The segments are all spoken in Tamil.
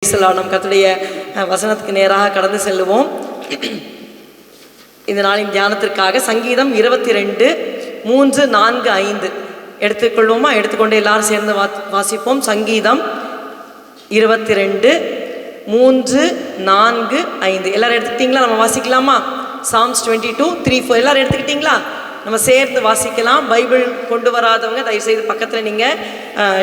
நம் கர்த்தருடைய வசனத்துக்கு நேராக கடந்து செல்லுவோம். இந்த நாளின் தியானத்திற்காக சங்கீதம் 22, 3, 4, 5 எடுத்துக்கொள்வோமா? எடுத்துக்கொண்டு எல்லாரும் சேர்ந்து வாசிப்போம். சங்கீதம் 22, 3, 4, 5 எல்லாரும் எடுத்துக்கிட்டீங்களா? நம்ம வாசிக்கலாமா? Psalms 22, 3, 4 எல்லாரும் எடுத்துக்கிட்டீங்களா? நம்ம சேர்ந்து வாசிக்கலாம். பைபிள் கொண்டு வராதவங்க தயவுசெய்து பக்கத்தில் நீங்கள்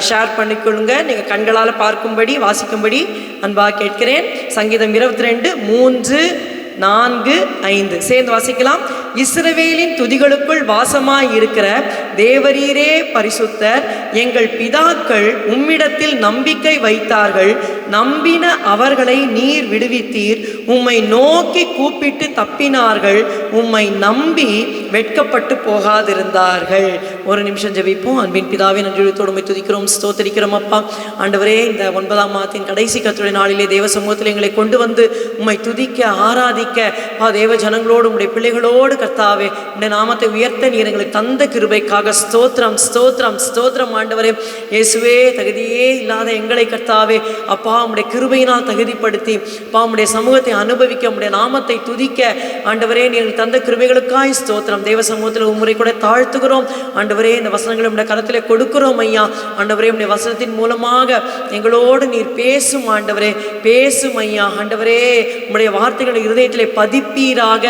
ஷேர் பண்ணிக்கொள்ளுங்க. நீங்கள் கண்களால் பார்க்கும்படி வாசிக்கும்படி அன்பாக கேட்கிறேன். சங்கீதம் 22, 3, 4, 5 சேர்ந்து வாசிக்கலாம். இஸ்ரவேலின் துதிகளுக்குள் வாசமாய் இருக்கிற தேவரீரே பரிசுத்தர். எங்கள் பிதாக்கள் உம்மிடத்தில் நம்பிக்கை வைத்தார்கள். நம்பின அவர்களை நீர் விடுவித்தீர். உம்மை நோக்கி கூப்பிட்டு தப்பினார்கள். உம்மை நம்பி வெட்கப்பட்டு போகாதிருந்தார்கள். ஒரு நிமிஷம் ஜெபிப்போம். அன்பின் பிதாவே, நன்றியோடு உம்மை துதிக்கிறோம், ஸ்தோத்திரிக்கிறோம். அப்பா ஆண்டவரே, இந்த 9ஆம் மாதத்தின் கடைசி கர்த்தருடைய நாளிலே தேவ சமூகத்தில் எங்களை கொண்டு வந்து உம்மை துதிக்க ஆராதிக்க தேவ ஜனங்களோடு உம்முடைய பிள்ளைகளோடு கர்த்தாவே உம்முடைய நாமத்தை உயர்த்த நீர் எங்களுக்கு தந்த கிருபைக்காக ஸ்தோத்திரம் ஸ்தோத்திரம் ஸ்தோத்திரம். ஆண்டவரே இயேசுவே, தகுதியே இல்லாத எங்களை கர்த்தாவே அப்பா உம்முடைய கிருபையினால் தகுதிப்படுத்தி அப்பா உம்முடைய சமூகத்தை அனுபவிக்க உம்முடைய நாமத்தை துதிக்க ஆண்டவரே நீர் தந்த கிருபைகளுக்காய் ஸ்தோத்திரம். தேவ சமூகத்தில் உம்முறை கூட தாழ்த்துகிறோம். ஆண்டவரே இந்த வசனங்களை உம்முடைய கரத்திலே கொடுக்கிறோம் ஐயா. ஆண்டவரே உம்முடைய வசனத்தின் மூலமாக எங்களோடு நீர் பேசும் ஆண்டவரே, பேசும் ஐயா. ஆண்டவரே உம்முடைய வார்த்தைகளை இருதயத்திலே பதிப்பீராக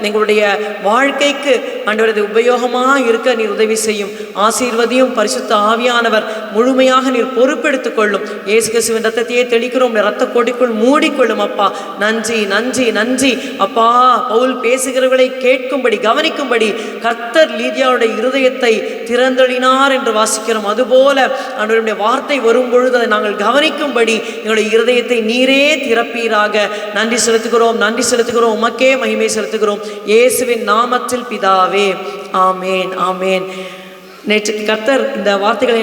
எங்களுடைய வாழ்க்கைக்கு ஆண்டவரது உபயோகமாக இருக்க நீர் உதவி செய்யும். ஆசீர்வதியும். பரிசுத்த ஆவியானவர் முழுமையாக நீர் பொறுப்பெடுத்துக் கொள்ளும். இயேசு கிறிஸ்துவின் ரத்தத்தையே தெளிக்கிறோம். ரத்த கொடிக்குள் மூடிக்கொள்ளும் அப்பா. நன்றி நன்றி நன்றி அப்பா. பவுல் பேசுகிறவர்களை கேட்கும்படி கவனிக்கும்படி கர்த்தர் லீதியாவுடைய இருதயத்தை திறந்தளினார் என்று வாசிக்கிறோம். அதுபோல ஆண்டவருடைய வார்த்தை வரும்பொழுது அதை நாங்கள் கவனிக்கும்படி எங்களுடைய இருதயத்தை நீரே திறப்பீராக. நன்றி செலுத்துகிறோம், நன்றி செலுத்துகிறோம். உமக்கே மகிமை செலுத்துகிறோம் இயேசுவின் நாமத்தில் பிதாவே, ஆமேன் ஆமேன். நேற்று கர்த்தர் இந்த வார்த்தைகளை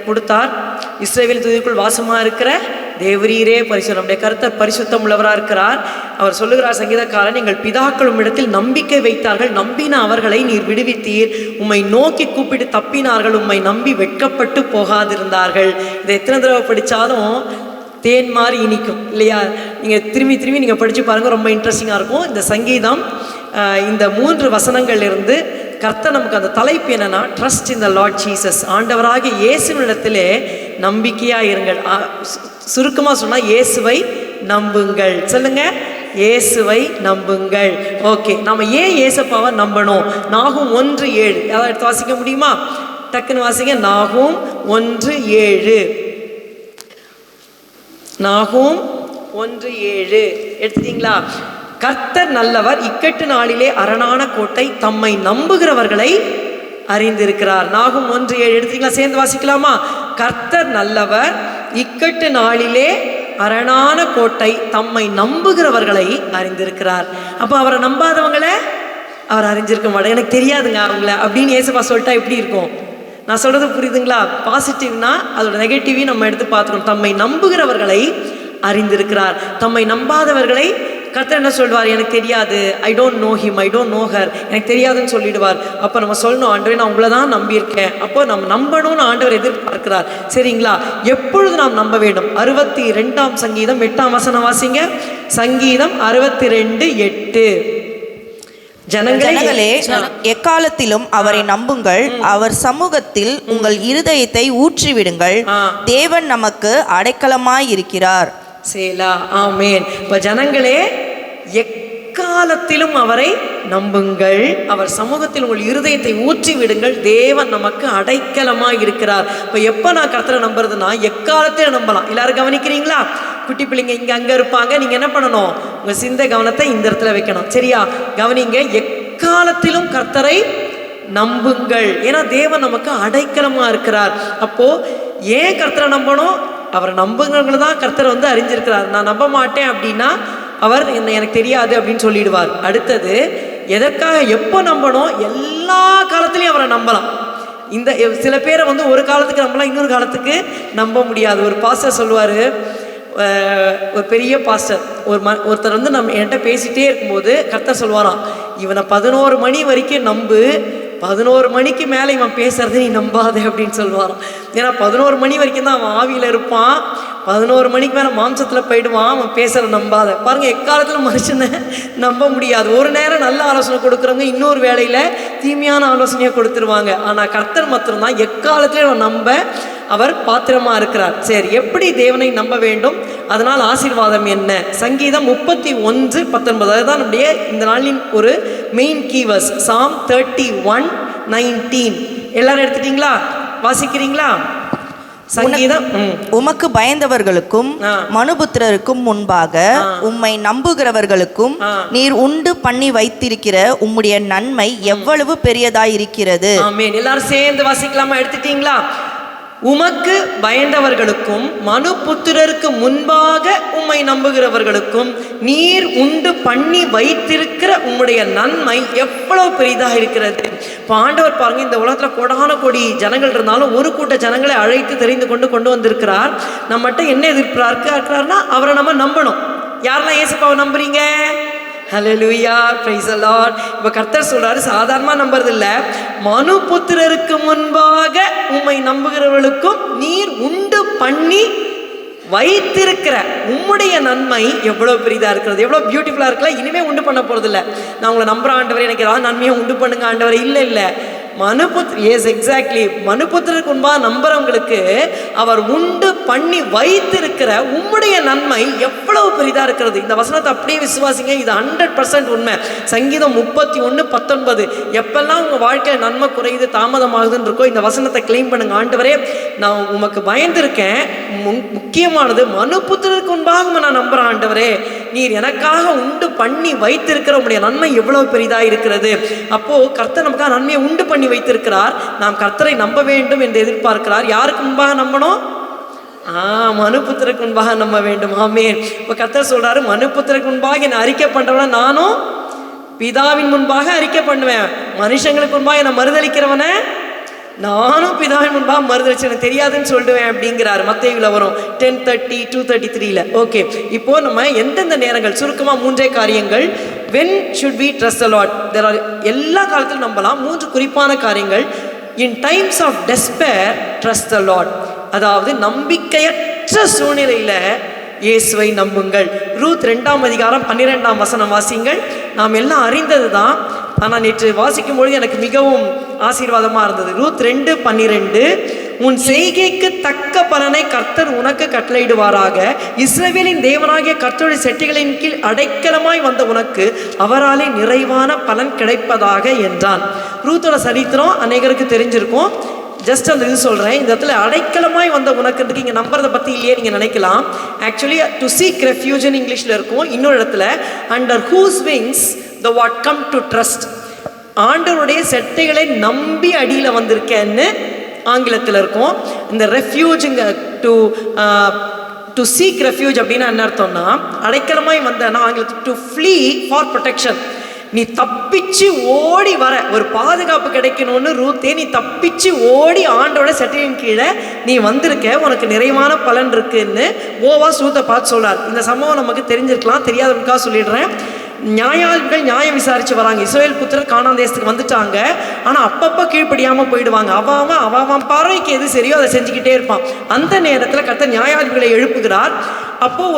கொடுத்தார். இஸ்ரவேல் துதிக்குள் வாசமாக இருக்கிற தேவரீரே பரிசுத்தர். நம்முடைய கர்த்தர் பரிசுத்தம் உள்ளவராக இருக்கிறார். அவர் சொல்லுகிறார் சங்கீதக்காரன், எங்கள் பிதாக்கள் இடத்தில் நம்பிக்கை வைத்தார்கள். நம்பின அவர்களை நீர் விடுவித்தீர். உம்மை நோக்கி கூப்பிட்டு தப்பினார்கள். உம்மை நம்பி வெட்கப்பட்டு போகாதிருந்தார்கள். இதை எத்தனை தடவை படித்தாலும் தேன் மாதிரி இனிக்கும் இல்லையா? நீங்கள் திரும்பி திரும்பி நீங்கள் படித்து பாருங்கள், ரொம்ப இன்ட்ரெஸ்டிங்காக இருக்கும். இந்த சங்கீதம் இந்த 3 வசனங்கள்லேருந்து கர்த்தர் நமக்கு அந்த தலைப்பு என்னென்னா, trust in the Lord Jesus. ஆண்டவராகிய இயேசுவினிடத்திலே நம்பிக்கையாக இருங்கள். சுருக்கமாக சொன்னால் இயேசுவை நம்புங்கள். சொல்லுங்கள், இயேசுவை நம்புங்கள். ஓகே, நம்ம ஏன் இயேசப்பாவை நம்பணும்? நாகும் 1:7 யாராவது எடுத்து வாசிக்க முடியுமா? டக்குன்னு வாசிங்க. நாகும் 1:7. நாகும் 1:7 எடுத்துட்டீங்களா? கர்த்தர் நல்லவர், இக்கட்டு நாளிலே அரணான கோட்டை, தம்மை நம்புகிறவர்களை அறிந்திருக்கிறார். நாகும் 1:7 எடுத்தீங்களா? சேர்ந்து வாசிக்கலாமா? கர்த்தர் நல்லவர், இக்கட்டு நாளிலே அரணான கோட்டை, தம்மை நம்புகிறவர்களை அறிந்திருக்கிறார். அப்போ அவரை நம்பாதவங்களை அவர் அறிஞ்சிருக்க மாட்டார். எனக்கு தெரியாதுங்க அவங்கள அப்படின்னு ஏசப்பா சொல்லிட்டா எப்படி இருக்கும்? நான் சொல்கிறது புரியுதுங்களா? பாசிட்டிவ்னா அதோட நெகட்டிவையும் நம்ம எடுத்து பார்த்துக்கணும். தம்மை நம்புகிறவர்களை அறிந்திருக்கிறார். தம்மை நம்பாதவர்களை கர்த்தர் என்ன சொல்வார்? எனக்கு தெரியாது, I don't know him, I don't know her, எனக்கு தெரியாதுன்னு சொல்லிடுவார். அப்போ நம்ம சொல்லணும், ஆண்டவரே நான் உங்களை தான் நம்பியிருக்கேன். அப்போ நம்ம நம்பணும்னு ஆண்டவர் எதிர்பார்க்கிறார். சரிங்களா? எப்பொழுது நாம் நம்ப வேண்டும்? 62ஆம் சங்கீதம் 8ஆம் வசனம் வாசிங்க. சங்கீதம் 62:8. ஜனங்களே, எக்காலத்திலும் அவரை நம்புங்கள். அவர் சமூகத்தில் உங்கள் இருதயத்தை ஊற்றிவிடுங்கள். தேவன் நமக்கு அடைக்கலமாய் இருக்கிறார். சேலா, ஆமேன். இப்போ ஜனங்களே, எக்காலத்திலும் அவரை நம்புங்கள். அவர் சமூகத்தில் உங்கள் இருதயத்தை ஊற்றி விடுங்கள். தேவன் நமக்கு அடைக்கலமாக இருக்கிறார். இப்போ எப்போ நான் கர்த்தரை நம்புறதுன்னா, எக்காலத்தில் நம்பலாம். எல்லாரும் கவனிக்கிறீங்களா? குட்டி பிள்ளைங்க இங்கே அங்கே இருப்பாங்க. நீங்கள் என்ன பண்ணணும்? உங்கள் சிந்தை கவனத்தை இந்த இடத்துல வைக்கணும். சரியா? கவனிங்க. எக்காலத்திலும் கர்த்தரை நம்புங்கள். ஏன்னா தேவன் நமக்கு அடைக்கலமாக இருக்கிறார். அப்போது ஏன் கர்த்தரை நம்பணும்? அவரை நம்புகிறவங்களை தான் கர்த்தர் வந்து அறிஞ்சிருக்கிறார். நான் நம்ப மாட்டேன் அப்படின்னா அவர் எனக்கு தெரியாது அப்படின்னு சொல்லிடுவார். அடுத்தது, எதற்காக எப்போ நம்பணும்? எல்லா காலத்துலேயும் அவரை நம்பலாம். இந்த சில பேரை வந்து ஒரு காலத்துக்கு நம்பலாம், இன்னொரு காலத்துக்கு நம்ப முடியாது. ஒரு பாஸ்டர் சொல்லுவார், ஒரு பெரிய பாஸ்டர், ஒருத்தர் வந்து என்கிட்ட பேசிகிட்டே இருக்கும்போது கர்த்தர் சொல்லுவாராம், இவனை 11 மணி வரைக்கும் நம்பு, 11 மணிக்கு மேலே இவன் பேசுறது நீ நம்பாதே அப்படின்னு சொல்லுவாராம். ஏன்னா 11 மணி வரைக்கும் தான் அவன் ஆவியில் இருப்பான், 11 மணிக்கு மேலே மாம்சத்தில் போயிடுவான், அவன் பேசுகிற நம்பாத. பாருங்கள், எக்காலத்தில் மனுஷனை நம்ப முடியாது. ஒரு நேரம் நல்ல ஆலோசனை கொடுக்குறவங்க இன்னொரு வேளையில் தீமையான ஆலோசனையை கொடுத்துருவாங்க. ஆனால் கர்த்தர் மாத்திரம்தான் எக்காலத்திலே அவன் நம்ப அவர் பாத்திரமாக இருக்கிறார். சரி, எப்படி தேவனை நம்ப வேண்டும், அதனால் ஆசீர்வாதம் என்ன? சங்கீதம் 31:19 அதுதான் நம்முடைய இந்த நாளின் ஒரு மெயின் கீவர்ஸ். சாம் 31:19 எல்லாரும் எடுத்துட்டீங்களா? வாசிக்கிறீங்களா? சங்கீதம். உமக்கு பயந்தவர்களுக்கும் மனுபுத்திரருக்கும் முன்பாக உம்மை நம்புகிறவர்களுக்கும் நீர் உண்டு பண்ணி வைத்திருக்கிற உம்முடைய நன்மை எவ்வளவு பெரியதாயிருக்கிறது. ஆமென். எல்லாரும் சேர்ந்து வாசிக்கலாமா? எடுத்துட்டீங்களா? உமக்கு பயந்தவர்களுக்கும் மனுபுத்திரருக்கு முன்பாக உம்மை நம்புகிறவர்களுக்கும் நீர் உண்டு பண்ணி வைத்திருக்கிற உம்முடைய நன்மை எவ்வளவு பெரிதாக இருக்கிறது. இப்போ ஆண்டவர் பாருங்க, இந்த உலகத்தில் கோடான கோடி ஜனங்கள் இருந்தாலும் ஒரு கூட்ட ஜனங்களை அழைத்து தெரிந்து கொண்டு வந்திருக்கிறார். நம்மகிட்ட என்ன எதிர்பார்க்கிறார்னா அவரை நம்ம நம்பணும். யாரெல்லாம் இயேசுப்பாவை நம்புறீங்க? ஹல்லேலூயா, பிரைஸ் தி லார்ட். இப்போ கர்த்தர் சொல்றாரு, சாதாரணமாக நம்புறது இல்லை, மனுபுத்திரருக்கு முன்பாக உம்மை நம்புகிறவர்களுக்கும் நீர் உண்டு பண்ணி வைத்திருக்கிற உம்முடைய நன்மை எவ்வளோ பெரிதாக இருக்கிறது, எவ்வளோ பியூட்டிஃபுல்லாக இருக்குல்ல. இனிமேல் உண்டு பண்ண போகிறது இல்லை. நான் உங்களை நம்புகிற ஆண்டவரே, எனக்கு ஏதாவது நன்மையை உண்டு பண்ணுங்க ஆண்டவரே. இல்லை எக்ஸாக்ட்லி மனுபுத்திரருக்கு முன்பாக நம்புறவங்களுக்கு அவர் உண்டு பண்ணி வைத்திருக்கிற உம்முடைய நன்மை எவ்வளவு பெரிதாக இருக்கிறது. இந்த வசனத்தை அப்படியே விசுவாசிங்க, இது 100% உண்மை. சங்கீதம் 31:19 எப்பெல்லாம் உங்கள் வாழ்க்கையில் நன்மை குறையுது, தாமதமாகுதுன்னு இருக்கோ, இந்த வசனத்தை கிளைம் பண்ணுங்க. ஆண்டவரே, நான் உமக்கு பயந்திருக்கேன், முக்கியமானது மனுபுத்திரருக்கு முன்பாக நான் நம்புகிறேன் ஆண்டவரே, நீர் எனக்காக உண்டு பண்ணி வைத்திருக்கிற உம்முடைய நன்மை எவ்வளவு பெரிதாக இருக்கிறது. அப்போது கர்த்தர் நமக்காக நன்மையை உண்டு பண்ணி வைத்திருக்கிறார். நாம் கர்த்தரை நம்ப வேண்டும் என்று எதிர்பார்க்கிறார். யாருக்கு முன்பாக நம்பணும்? மனுபுத்திரருக்கு முன்பாக நம்ப வேண்டும். ஆமென். இப்போ கர்த்தர் சொல்றாரு, மனுபுத்திரருக்கு முன்பாக என்னை அறிக்கை பண்றவன நானும் பிதாவின் முன்பாக அறிக்கை பண்ணுவேன். மனுஷங்களுக்கு முன்பாக என்னை மறுதளிக்கிறவனை நானும் பிதாவின் முன்பாக மறுதளிச்சு எனக்கு தெரியாதுன்னு சொல்லுவேன் அப்படிங்கிறார். மத்தேயுல வரும் 10:30, 2:33. ஓகே, இப்போ நம்ம எந்தெந்த நேரங்கள், சுருக்கமாக 3 காரியங்கள். when should we trust the Lord? there are எல்லா காலத்திலும் நம்பலாம். 3 குறிப்பான காரியங்கள். in times of despair trust the Lord. அதாவது நம்பிக்கையற்ற சூழ்நிலையில் இயேசுவை நம்புங்கள். ரூத் 2ஆம் அதிகாரம் 12ஆம் வசனம் வாசிங்கள். நாம் எல்லாம் அறிந்தது தான், ஆனால் நேற்று வாசிக்கும் பொழுது எனக்கு மிகவும் ஆசீர்வாதமாக இருந்தது. ரூத் 2:12 உன் செய்கைக்கு தக்க பலனை கர்த்தர் உனக்கு கட்டளையிடுவாராக. இஸ்ரவேலின் தேவனாகிய கர்த்தருடைய செட்டிகளின் கீழ் அடைக்கலமாய் வந்த உனக்கு அவராலே நிறைவான பலன் கிடைப்பதாக என்றான். ரூத்தோட சரித்திரம் அநேகருக்கு தெரிஞ்சிருக்கும். ஜஸ்ட் அந்த இது சொல்கிறேன். இந்த இடத்துல அடைக்கலமாய் வந்த உனக்குன்றதுக்கு இங்கே நம்புறதை பற்றி இல்லையே நீங்கள் நினைக்கலாம். ஆக்சுவலி டு சீக் ரெஃப்யூஜன் இங்கிலீஷில் இருக்கும். இன்னொரு இடத்துல under whose wings thou art come to trust, ஆண்டவருடைய செட்டைகளை நம்பி அடியில் வந்திருக்கேன்னு ஆங்கிலத்தில் இருக்கும். இந்த ரெஃப்யூஜுங்க டு சீக் ரெஃப்யூஜ் அப்படின்னா என்ன அர்த்தம்னா, அடைக்கலமாய் வந்தேன்னா ஆங்கிலத்தில் டு ஃப்ளீ ஃபார் ப்ரொடெக்ஷன். நீ தப்பிச்சு ஓடி வர ஒரு பாதுகாப்பு கிடைக்கணும்னு ரூத்தே, நீ தப்பிச்சு ஓடி ஆண்டோட செட்டையின் கீழே நீ வந்திருக்க, உனக்கு நிறைவான பலன் இருக்குன்னு போவாஸ் ரூத்தை பார்த்து சொல்றார். இந்த சம்பவம் நமக்கு தெரிஞ்சிருக்கலாம், தெரியாதவனுக்காக சொல்லிடுறேன். நியாயாதிபதிகள் நியாயம் விசாரிச்சு வராங்க. இஸ்ரவேல் புத்திரர் கானான் தேசத்துக்கு வந்துட்டாங்க. ஆனால் அப்பப்போ கீழ்ப்படியாமல் போயிடுவாங்க. அவன் பார்வைக்கு எது சரியோ அதை செஞ்சுக்கிட்டே இருப்பான். அந்த நேரத்தில் கர்த்தர் நியாயாதிபதிகளை எழுப்புகிறார். அப்போது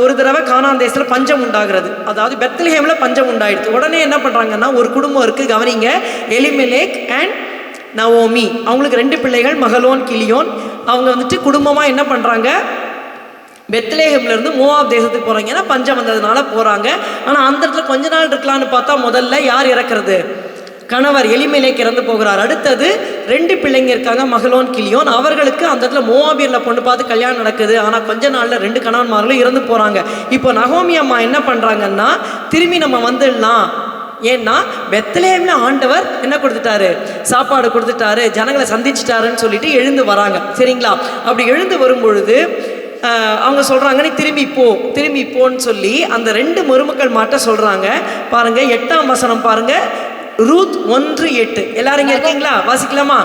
ஒரு தடவை கானான் தேசத்தில் பஞ்சம் உண்டாகிறது. அதாவது பெத்லஹேமில் பஞ்சம் உண்டாயிடுது. உடனே என்ன பண்ணுறாங்கன்னா, ஒரு குடும்பம் இருக்குது, கவனிங்க, எலிமெலேக் அண்ட் நவோமி. அவங்களுக்கு 2 பிள்ளைகள், மகளோன் கிளியோன். அவங்க வந்துட்டு குடும்பமாக என்ன பண்ணுறாங்க, பெத்லஹேம்லேருந்து மோவாப் தேசத்துக்கு போகிறாங்க. ஏன்னா பஞ்சம் வந்ததுனால போகிறாங்க. ஆனால் அந்த இடத்துல கொஞ்ச நாள் இருக்கலான்னு பார்த்தா முதல்ல யார் இறக்குறது? கணவர் எலிமெலேக் இறந்து போகிறார். அடுத்தது 2 பிள்ளைங்க இருக்காங்க, மகளோன் கிளியோன். அவர்களுக்கு அந்த இடத்துல மோவாபியரில் பொண்ணு பார்த்து கல்யாணம் நடக்குது. ஆனால் கொஞ்ச நாளில் 2 கணவன்மார்களும் இறந்து போகிறாங்க. இப்போ நகோமி அம்மா என்ன பண்ணுறாங்கன்னா, திரும்பி நம்ம வந்துடலாம். ஏன்னா பெத்லஹேம்ல ஆண்டவர் என்ன கொடுத்துட்டாரு? சாப்பாடு கொடுத்துட்டாரு, ஜனங்களை சந்திச்சிட்டாருன்னு சொல்லிட்டு எழுந்து வராங்க. சரிங்களா? அப்படி எழுந்து வரும் பொழுது அவங்க சொல்கிறாங்க, நீ திரும்பி போன்னு சொல்லி அந்த 2 மருமக்கள் மாட்ட சொல்கிறாங்க. பாருங்கள் 8ஆம் வசனம் பாருங்கள், ரூத் 1:8. எல்லாரும் இங்கே இருக்கீங்களா? வாசிக்கலாமா?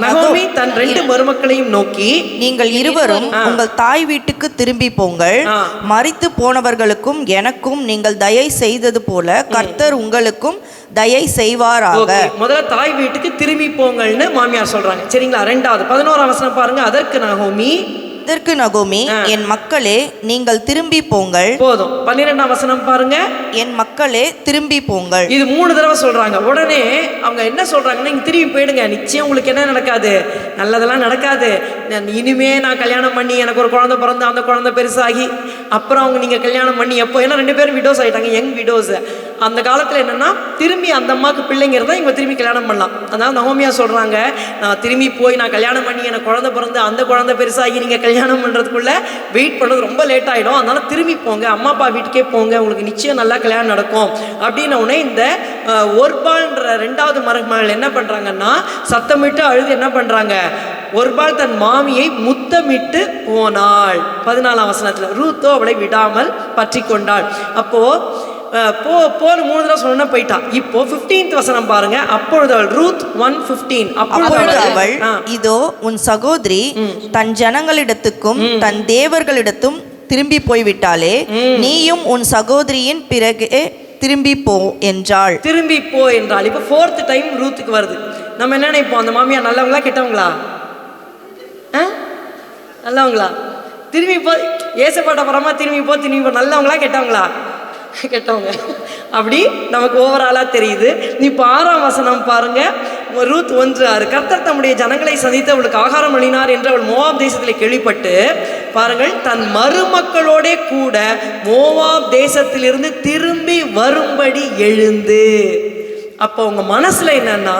நகோமி தன் 2 மருமக்களையும் நோக்கி, நீங்கள் இருவரும் உங்கள் தாய் வீட்டுக்கு திரும்பி போங்கள். மரித்து போனவர்களுக்கும் எனக்கும் நீங்கள் தயை செய்தது போல கர்த்தர் உங்களுக்கும் தயை செய்வாராக. முதல்ல தாய் வீட்டுக்கு திரும்பி போங்கள்னு மாமியார் சொல்றாங்க. சரிங்களா? 2வது 11ஆம் வசனம் பாருங்க. அதற்கு நகோமி, என் மக்களே நீங்கள் திரும்பி போங்கள். போதும். 12ஆம் வசனம் பாருங்க. என் மக்களே திரும்பி போங்கள். இது 3 தடவை சொல்றாங்க. உடனே அவங்க என்ன சொல்றாங்கன்னா, நீங்க திரும்பி போயிடுங்க, நிச்சயம் உங்களுக்கு என்ன நடக்காது, நல்லதெல்லாம் நடக்காது. இனிமே நான் கல்யாணம் பண்ணி எனக்கு ஒரு குழந்தை பிறந்து அந்த குழந்தை பெருசாகி அப்புறம் அவங்க நீங்க கல்யாணம் பண்ணி எப்போ, ஏன்னா 2 பேரும் விடோஸ் ஆயிட்டாங்க, யங் விடோஸ். அந்த காலத்துல என்னன்னா திரும்பி அந்த அம்மாவுக்கு பிள்ளைங்க இருந்தா இவங்க திரும்பி கல்யாணம் பண்ணலாம். அதனால நகோமியா சொல்றாங்க, நான் திரும்பி போய் நான் கல்யாணம் பண்ணி எனக்கு குழந்தை பிறந்து அந்த குழந்தை பெருசாகி நீங்க கல்யாணம் பண்றதுக்குள்ள வெயிட் பண்ணது ரொம்ப லேட் ஆயிடும். அதனால திரும்பி போங்க, அம்மா அப்பா வீட்டுக்கே போங்க, உங்களுக்கு நிச்சயம் நல்லா கல்யாணம் நடக்கும் அப்படின்னு உடனே இந்த ஒர்பால்ன்ற 2வது மருமகள் என்ன பண்றாங்கன்னா சத்தமிட்டு அழுது என்ன பண்றாங்க, ஒர்பால் தன் மாமியை முத்தமிட்டு போனாள். 14ஆம் வசனத்துல ரூத்தோ அவளை விடாமல் பற்றி கொண்டாள். அப்போ போன 3 தடவை சொன்ன போயிட்டா. இப்போ 15th வசனம் பாருங்க. அப்பொழுது அவள் ரூத் 1:15 அப்பொழுது அவள், இதோ உன் சகோதரி தன் ஜனங்களிடத்துக்கும் தன் தேவர்களிடத்தும் திரும்பி போய்விட்டாளே, நீயும் உன் சகோதரியின் பிறகே திரும்பி போ என்றாள். திரும்பி போ என்றாள். இப்போ 4th டைம் ரூத்துக்கு வருது. நம்ம என்ன நினைப்போம், அந்த மாமியார் நல்லவங்களா கெட்டவங்களா? நல்லவங்களா? திரும்பி போ, ஏசப்பாட்ட பரமா திரும்பி போ நல்லவங்களா கெட்டவங்களா? கெட்டவங்க. அப்படி நமக்கு ஓவராலா தெரியுது. இப்போ 6ஆம் வசனம் பாருங்க. ரூத் 1:6 கர்த்தர் தம்முடைய ஜனங்களை சந்தித்து அவளுக்கு ஆகாரம் அளினார் என்று அவள் மோவாப் தேசத்திலே கேள்விப்பட்டு பாருங்கள், தன் மருமக்களோட கூட மோவாப் தேசத்திலிருந்து திரும்பி வரும்படி எழுந்து. அப்போ உங்க மனசுல என்னன்னா,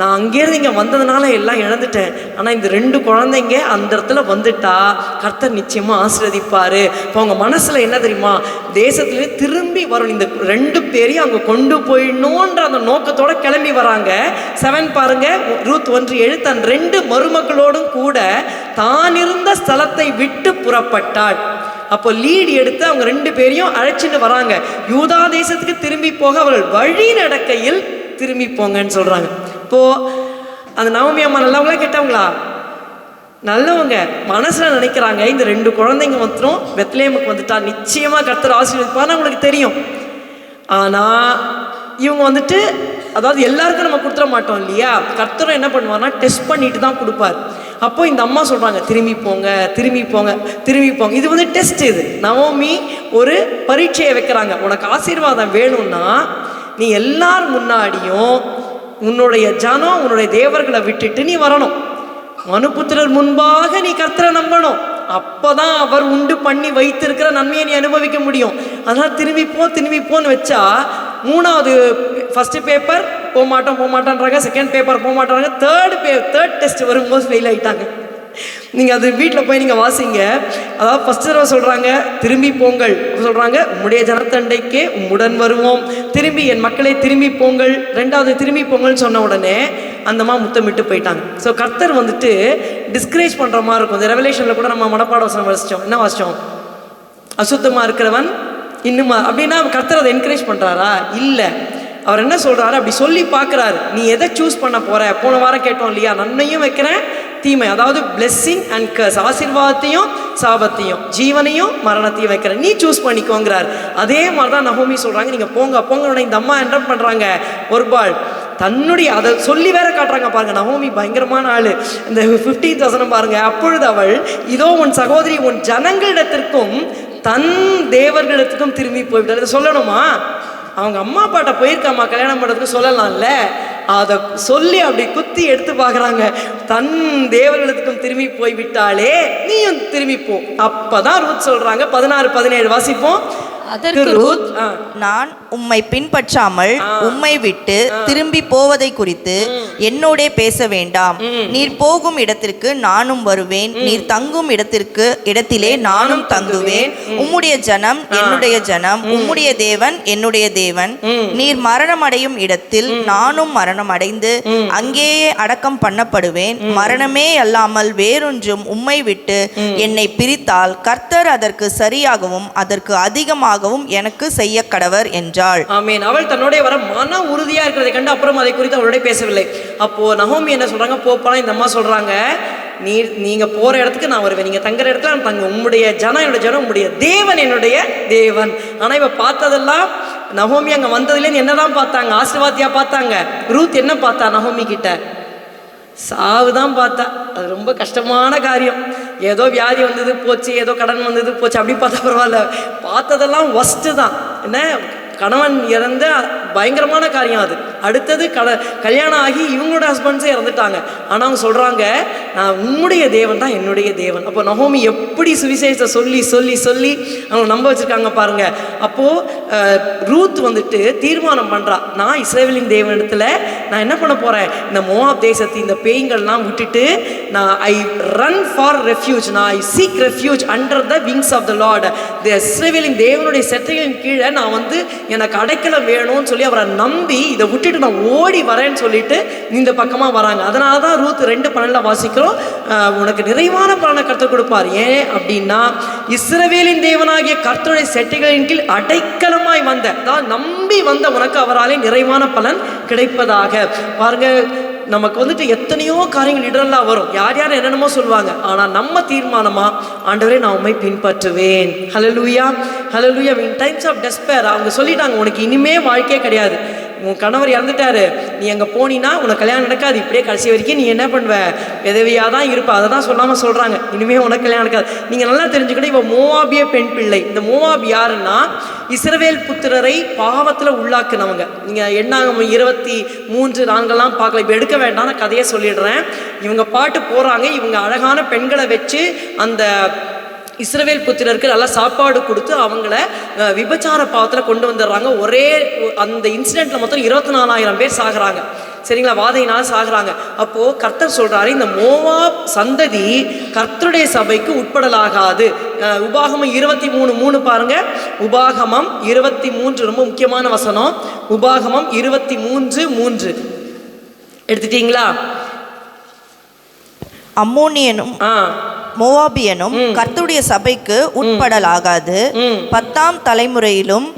நான் அங்கேருந்து இங்கே வந்ததுனால எல்லாம் இழந்துட்டேன், ஆனால் இந்த 2 குழந்தைங்க அந்த இடத்துல வந்துட்டா கர்த்தர் நிச்சயமாக ஆசீர்வதிப்பார். இப்போ அவங்க மனசில் என்ன தெரியுமா, தேசத்துலேயே திரும்பி வரணும், இந்த 2 பேரையும் அங்கே கொண்டு போயிடணுன்ற அந்த நோக்கத்தோடு கிளம்பி வராங்க. 7 பாருங்க. ரூத் 1:7 தன் 2 மருமக்களோடும் கூட தான் இருந்த ஸ்தலத்தை விட்டு புறப்பட்டாள். அப்போ லீடு எடுத்து அவங்க 2 பேரையும் அழைச்சிட்டு வராங்க. யூதா தேசத்துக்கு திரும்பி போக அவர்கள் வழி நடக்கையில் திரும்பி போங்கன்னு சொல்றாங்க. இப்போ அந்த நவமி அம்மா நல்லவங்களா கெட்டவங்களா? நல்லவங்க. மனசுல நினைக்கிறாங்க, இந்த 2 குழந்தைங்க மாத்திரம் பெத்லேமுக்கு வந்துட்டா நிச்சயமா கர்த்தர் ஆசீர்வதிப்பார்னு அவங்களுக்கு தெரியும். ஆனா இவங்க வந்துட்டு, அதாவது எல்லாருக்கும் நம்ம கொடுத்துட மாட்டோம் இல்லையா, கர்த்தரும் என்ன பண்ணுவார்னா டெஸ்ட் பண்ணிட்டு தான் கொடுப்பார். அப்போ இந்த அம்மா சொல்றாங்க, திரும்பி போங்க திரும்பி போங்க திரும்பி போங்க. இது வந்து டெஸ்ட். இது நவோமி ஒரு பரீட்சையை வைக்கிறாங்க. உனக்கு ஆசீர்வாதம் வேணும்னா நீ எல்லார் முன்னாடியும் உன்னுடைய ஜனம் உன்னுடைய தேவர்களை விட்டுட்டு நீ வரணும். மனுபுத்திரர் முன்பாக நீ கர்த்தரை நம்பணும். அப்போதான் அவர் உண்டு பண்ணி வைத்திருக்கிற நன்மையை நீ அனுபவிக்க முடியும். அதனால திரும்பி போன்னு வச்சா 3வது ஃபர்ஸ்ட் பேப்பர் போக மாட்டான்றாங்க, 2nd பேப்பர் போக மாட்டாங்க, 3rd டெஸ்ட் வரும்போது ஃபெயில் ஆயிட்டாங்க. நீங்கள் அது வீட்டில் போய் நீங்கள் வாசிங்க. அதாவது ஃபர்ஸ்ட் தடவை சொல்கிறாங்க திரும்பி போங்கள், சொல்கிறாங்க உம்முடைய ஜனத்தண்டைக்கே உம்முடன் வருவோம், திரும்பி என் மக்களை திரும்பி போங்கள். 2வது திரும்பி போங்கள்னு சொன்ன உடனே அந்தம்மா முத்தமிட்டு போயிட்டாங்க. ஸோ கர்த்தர் வந்துட்டு டிஸ்கரேஜ் பண்ணுற மாதிரி இருக்கும். இந்த ரெவலேஷனில் கூட நம்ம மனப்பாட வசனம் வாசித்தோம். என்ன வாசித்தோம்? அசுத்தமாக இருக்கிறவன் இன்னுமா அப்படின்னா கர்த்தர் அதை என்கரேஜ் பண்ணுறாரா? இல்லை. அவர் என்ன சொல்கிறாரு, அப்படி சொல்லி பார்க்குறாரு, நீ எதை சூஸ் பண்ண போகிற. போன வாரம் கேட்டோம் இல்லையா, நன்மையும் வைக்கிறேன் தீமை, அதாவது பிளெஸ்ஸிங் அண்ட் கர்ஸ், ஆசீர்வாதத்தையும் சாபத்தையும் ஜீவனையும் மரணத்தையும் வைக்கிறேன், நீ சூஸ் பண்ணிக்கோங்கிறார். அதே மாதிரி தான் நகோமி சொல்கிறாங்க, நீங்கள் போங்க. இந்த அம்மா என்ன பண்ணுறாங்க, ஒர்பால் தன்னுடைய அதை சொல்லி வேற காட்டுறாங்க பாருங்க. நகோமி பயங்கரமான ஆளு. இந்த 15th வசனம் பாருங்க. அப்பொழுது அவள், இதோ உன் சகோதரி உன் ஜனங்களிடத்திற்கும் தன் தேவர்களிடத்துக்கும் திரும்பி போய்விட்டார். இதை சொல்லணுமா? அவங்க அம்மா அப்பாட்ட போயிருக்காமா கல்யாணம் பண்ணுறதுக்கு சொல்லலாம்ல. அதை சொல்லி அப்படி குத்தி எடுத்து பார்க்குறாங்க. தன் தேவர்களுக்கும் திரும்பி போய்விட்டாலே நீயும் திரும்பி போ. அப்பதான் ரூத் சொல்றாங்க. 16-17 வாசிப்போம். அதற்கு ரூத், நான் உம்மை பின்பற்றாமல் உம்மை விட்டு திரும்பி போவதை குறித்து என்னோட பேச வேண்டாம். நீர் போகும் இடத்திற்கு நானும் வருவேன், நீர் தங்கும் இடத்திலே நானும் தங்குவேன். உம்முடைய ஜனம் என்னுடைய ஜனம், உம்முடைய தேவன் என்னுடைய தேவன். நீர் மரணமடையும் இடத்தில் நானும் மரணம் அடைந்து அங்கேயே அடக்கம் பண்ணப்படுவேன். மரணமே அல்லாமல் வேறொன்றும் உம்மை விட்டு என்னை பிரித்தால் கர்த்தர் அதற்கு சரியாகவும் அதற்கு அதிகமாக நிச்சயமாகவும் எனக்கு செய்ய கடவர் என்றாள். ஆமென். அவள் தன்னுடைய வர மன உறுதியா இருக்கிறதை கண்டு அப்புறம் அதை குறித்து அவளுடைய பேசவில்லை. அப்போ நகோமி என்ன சொல்றாங்க, போப்பா. இந்த அம்மா சொல்றாங்க, நீங்க போற இடத்துக்கு நான் வருவேன், நீங்க தங்குற இடத்துல நான் தங்க, உம்முடைய ஜனம் என்னுடைய ஜனம், உம்முடைய தேவன் என்னுடைய தேவன். ஆனா இவ பார்த்ததெல்லாம், நகோமி அங்க வந்ததுலேருந்து என்னதான் பார்த்தாங்க? ஆசீர்வாதியா பார்த்தாங்க. ரூத் என்ன பார்த்தா? நகோமி கிட்ட சாவுதான் பார்த்தா. அது ரொம்ப கஷ்டமான காரியம். ஏதோ வியாதி வந்தது போச்சு, ஏதோ கடன் வந்தது போச்சு, அப்படி பார்த்தா பரவாயில்ல. பார்த்ததெல்லாம் ஒஸ்ட்டு தான். என்ன, கணவன் இறந்த பயங்கரமான காரியம் அது. அடுத்தது கல்யாணம் ஆகி இவங்களோட ஹஸ்பண்ட்ஸே இறந்துட்டாங்க. ஆனால் அவங்க சொல்கிறாங்க, நான் உம்முடைய தேவன் தான் என்னுடைய தேவன். அப்போ நகோமி எப்படி சுவிசேஷத்தை சொல்லி சொல்லி சொல்லி அவங்க நம்ப வச்சுருக்காங்க பாருங்க. அப்போது ரூத் வந்துட்டு தீர்மானம் பண்ணுறா, நான் இஸ்ரவேலின் தேவனிடத்தில் நான் என்ன பண்ண போகிறேன், இந்த மோவாப் தேசத்து இந்த பேய்கள்லாம் விட்டுட்டு நான் ஐ ரன் ஃபார் ரெஃப்யூஜ், நான் I seek refuge under the wings of the Lord. இஸ்ரவேலின் தேவனுடைய செட்டைகளின் கீழே நான் வந்து எனக்கு அடைக்கலம் வேணும்னு சொல்லி அவரை நம்பி இதை விட்டுட்டு நான் ஓடி வரேன்னு சொல்லிட்டு இந்த பக்கமாக வராங்க. அதனால தான் ரூத் 2:12 வாசிக்கிறோம், உனக்கு நிறைவான பலனை கர்த்தர் கொடுப்பார். ஏன் அப்படின்னா, இஸ்ரவேலின் தேவனாகிய கர்த்தருடைய செட்டைகளின் கீழ் அடைக்கலமாய் வந்த, அதாவது நம்பி வந்த உனக்கு அவராலே நிறைவான பலன் கிடைப்பதாக. பாருங்க, நமக்கு வந்துட்டு எத்தனையோ காரியங்கள் இடரெல்லாம் வரும், யார் யார் என்னென்னமோ சொல்லுவாங்க. ஆனால் நம்ம தீர்மானமா, ஆண்டவரே நான் உண்மை பின்பற்றுவேன். ஹல்லேலூயா ஹல்லேலூயா. இன் டைம்ஸ் ஆஃப் டெஸ்பேர் அவங்க சொல்லிட்டாங்க, உனக்கு இனிமே வாழ்க்கையே கிடையாது, உன் கணவர் இறந்துட்டாரு, நீ அங்கே போனீன்னா உனக்கு கல்யாணம் நடக்காது, இப்படியே கடைசி வரைக்கும் நீ என்ன பண்ணுவ, விதவியாக தான் இருப்ப. அதை தான் சொல்லாமல் சொல்கிறாங்க, இனிமேல் உனக்கு கல்யாணம் நடக்காது. நீங்கள் நல்லா தெரிஞ்சுக்கிட்டு, இப்போ மோவாபிய பெண் பிள்ளை. இந்த மோவாப் யாருன்னா, இஸ்ரவேல் புத்திரரை பாவத்தில் உள்ளாக்குனவங்க. நீங்கள் எண்ணாகமம் 23:4 பார்க்கல, இப்போ எடுக்க வேண்டாம், நான் கதையை சொல்லிடுறேன். இவங்க பாட்டு போகிறாங்க, இவங்க அழகான பெண்களை வச்சு அந்த இஸ்ரவேல் புத்திரருக்கு நல்லா சாப்பாடு கொடுத்து அவங்கள விபச்சார பாவத்தில் கொண்டு வந்துடுறாங்க. ஒரே அந்த இன்சிடெண்ட்டில் மொத்தம் 24,000 பேர் சாகுறாங்க. சரிங்களா, வாதையினால் சாகுறாங்க. அப்போது கர்த்தர் சொல்கிறாரு, இந்த மோவாப் சந்ததி கர்த்தருடைய சபைக்கு உட்படலாகாது. உபாகமம் 23:3 பாருங்க. உபாகமம் 23 ரொம்ப முக்கியமான வசனம். உபாகமம் 23:3 எடுத்துட்டீங்களா? அம்மோனியனும் மோவாபியனும் கர்த்தருடைய சபைக்கு உட்படலாகாது. 10ஆம் தலைமுறையிலும்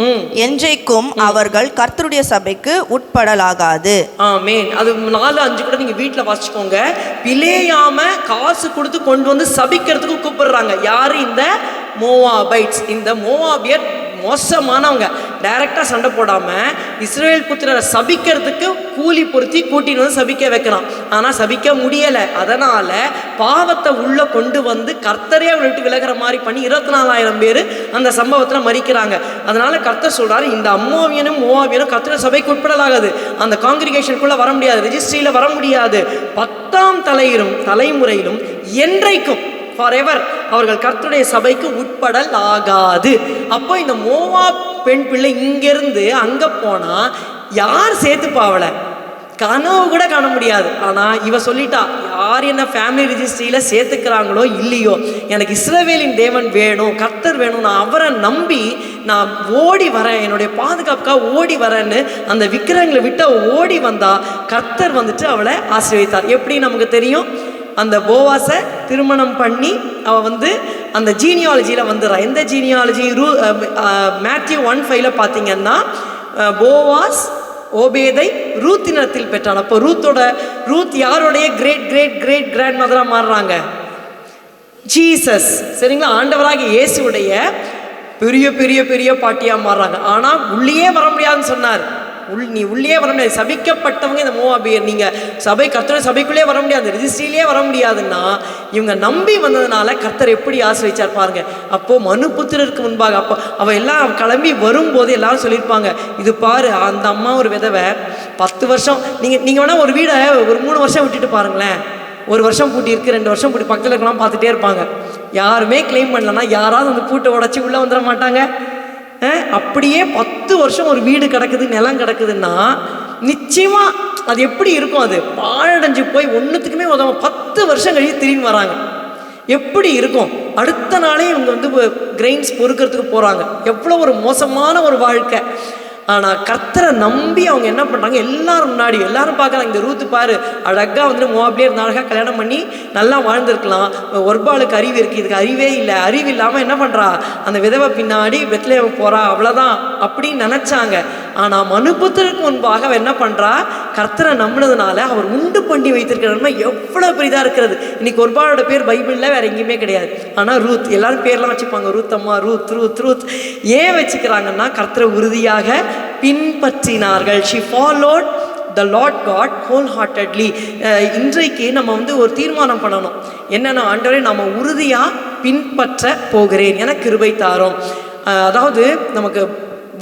என்றைக்கும் அவர்கள் கர்த்தருடைய சபைக்கு உட்படலாகாது. ஆமென். அது 4-5 கூட நீங்க வீட்டுல வாசிச்சுக்கோங்க. பிலேயாம காசு கொடுத்து கொண்டு வந்து சபிக்கிறதுக்கு கூப்பிடுறாங்க. யாரு? இந்த மோவாபைட்ஸ். இந்த மோவாபியர் மோசமானவங்க. டைரக்டாக சண்டை போடாமல் இஸ்ரவேல் புத்திரரை சபிக்கிறதுக்கு கூலி பொருத்தி கூட்டின்னு வந்து சபிக்க வைக்கிறான். ஆனால் சபிக்க முடியலை. அதனால் பாவத்தை உள்ளே கொண்டு வந்து கர்த்தரே விட்டு விலகிற மாதிரி பண்ணி 24,000 பேர் அந்த சம்பவத்தில் மறிக்கிறாங்க. அதனால் கர்த்தர் சொல்கிறார், இந்த அம்மோவியனும் மோவாபியனும் கர்த்தர் சபைக்கு உட்படலாகாது. அந்த காங்கிரிகேஷனுக்குள்ளே வர முடியாது, ரெஜிஸ்ட்ரியில் வர முடியாது. 10ஆம் தலைமுறையிலும் என்றைக்கும் ஃபாரெவர் அவர்கள் கர்த்தருடைய சபைக்கு உட்படல் ஆகாது. அப்போ இந்த மோவாப் பெண் பிள்ளை இங்கேருந்து அங்கே போனால் யார் சேர்த்துப்பாவலை? கனவு கூட காண முடியாது. ஆனால் இவ சொல்லிட்டா, யார் என்ன ஃபேமிலி ரிஜிஸ்ட்ரியில் சேர்த்துக்கிறாங்களோ இல்லையோ, எனக்கு இஸ்ரவேலின் தேவன் வேணும், கர்த்தர் வேணும், நான் அவரை நம்பி நான் ஓடி வரேன், என்னுடைய பாதுகாப்புக்காக ஓடி வரேன்னு அந்த விக்கிரகங்களை விட்டு ஓடி வந்தா கர்த்தர் வந்துட்டு அவளை ஆசீர்வதித்தார். எப்படி நமக்கு தெரியும்? அந்த போவாஸை திருமணம் பண்ணி அவள் வந்து அந்த ஜீனியாலஜியில் வந்துடுறா. எந்த ஜீனியாலஜி? மேத்யூ 1:5 பார்த்தீங்கன்னா, போவாஸ் ஓபேதை ரூத்தினத்தில் பெற்றான். அப்போ ரூத் யாருடைய கிரேட் கிரேட் கிரேட் கிராண்ட் மதராக மாறுறாங்க? ஜீசஸ். சரிங்களா, ஆண்டவராகிய இயேசுடைய பெரிய பெரிய பெரிய பாட்டியாக மாறுறாங்க. ஆனால் உள்ளே வர முடியாதுன்னு சொன்னார். நீ உள்ளே வர முடியாது. சபிக்கப்பட்டவங்க இந்த மோவாபியர். நீங்கள் கர்த்தருடைய சபைக்குள்ளே வர முடியாது, ரெஜிஸ்ட்ரியிலே வர முடியாதுன்னா இவங்க நம்பி வந்ததுனால கர்த்தர் எப்படி ஆசீர்வதிச்சார் பாருங்க. அப்போது மனுபுத்திரருக்கு முன்பாக அப்போ அவள் எல்லாம் கிளம்பி வரும்போது எல்லாரும் சொல்லியிருப்பாங்க, இது பாரு, அந்த அம்மா ஒரு விதவை 10 வருஷம். நீங்கள் வேணால் ஒரு வீடை ஒரு 3 வருஷம் விட்டுட்டு பாருங்களேன். 1 வருஷம் பூட்டி இருக்குது, 2 வருஷம் பூட்டி பக்கத்தில் இருக்கலாம் பார்த்துட்டே இருப்பாங்க. யாருமே கிளைம் பண்ணலன்னா யாராவது அந்த பூட்டை உடச்சி உள்ளே வந்துட மாட்டாங்க. அப்படியே 10 வருஷம் ஒரு வீடு கிடக்குது, நிலம் கிடக்குதுன்னா நிச்சயமாக அது எப்படி இருக்கும்? அது பாழடைஞ்சு போய் ஒன்றுத்துக்குமே உதவும். 10 வருஷம் கழிச்சு திரும்பி வராங்க, எப்படி இருக்கும்? அடுத்த நாளே இவங்க வந்து கிரெயின்ஸ் பொறுக்கிறதுக்கு போகிறாங்க. எவ்வளோ ஒரு மோசமான ஒரு வாழ்க்கை. ஆனால் கர்த்தரை நம்பி அவங்க என்ன பண்ணுறாங்க, எல்லாரும் முன்னாடி எல்லாரும் பார்க்குறாங்க, இந்த ரூத்து பாரு அழகாக வந்துட்டு மோவாப்லேயே இருந்த அழகாக கல்யாணம் பண்ணி நல்லா வாழ்ந்துருக்கலாம், ஒர்பாளுக்கு அறிவு இருக்குது, இதுக்கு அறிவே இல்லை, அறிவு இல்லாமல் என்ன பண்ணுறா, அந்த விதவை பின்னாடி பெத்லெஹேம் போகிறா, அவ்வளோதான் அப்படின்னு நினச்சாங்க. ஆனால் மனுபுத்திரருக்கு முன்பாக அவள் என்ன பண்ணுறா, கர்த்தரை நம்பினதுனால அவர் உண்டு பண்ணி வைத்திருக்கிறதுனா எவ்வளோ பெரிதாக இருக்கிறது. இன்னைக்கு ஒர்பாளோட பேர் பைபிளில் வேறு எங்கேயுமே கிடையாது. ஆனால் ரூத், எல்லாரும் பேர்லாம் வச்சுப்பாங்க, ரூத் அம்மா, ரூத் ரூத் ரூத். ஏன் வச்சுக்கிறாங்கன்னா கர்த்தரை உறுதியாக பின்பற்றினார்கள். She followed the Lord God wholeheartedly. இன்றைக்கு நம்ம வந்து ஒரு தீர்மானம் பண்ணணும், என்னென்னா, ஆண்டவரே நம்ம உறுதியாக பின்பற்ற போகிறேன், எனக்கு கிருபை தாரும். அதாவது நமக்கு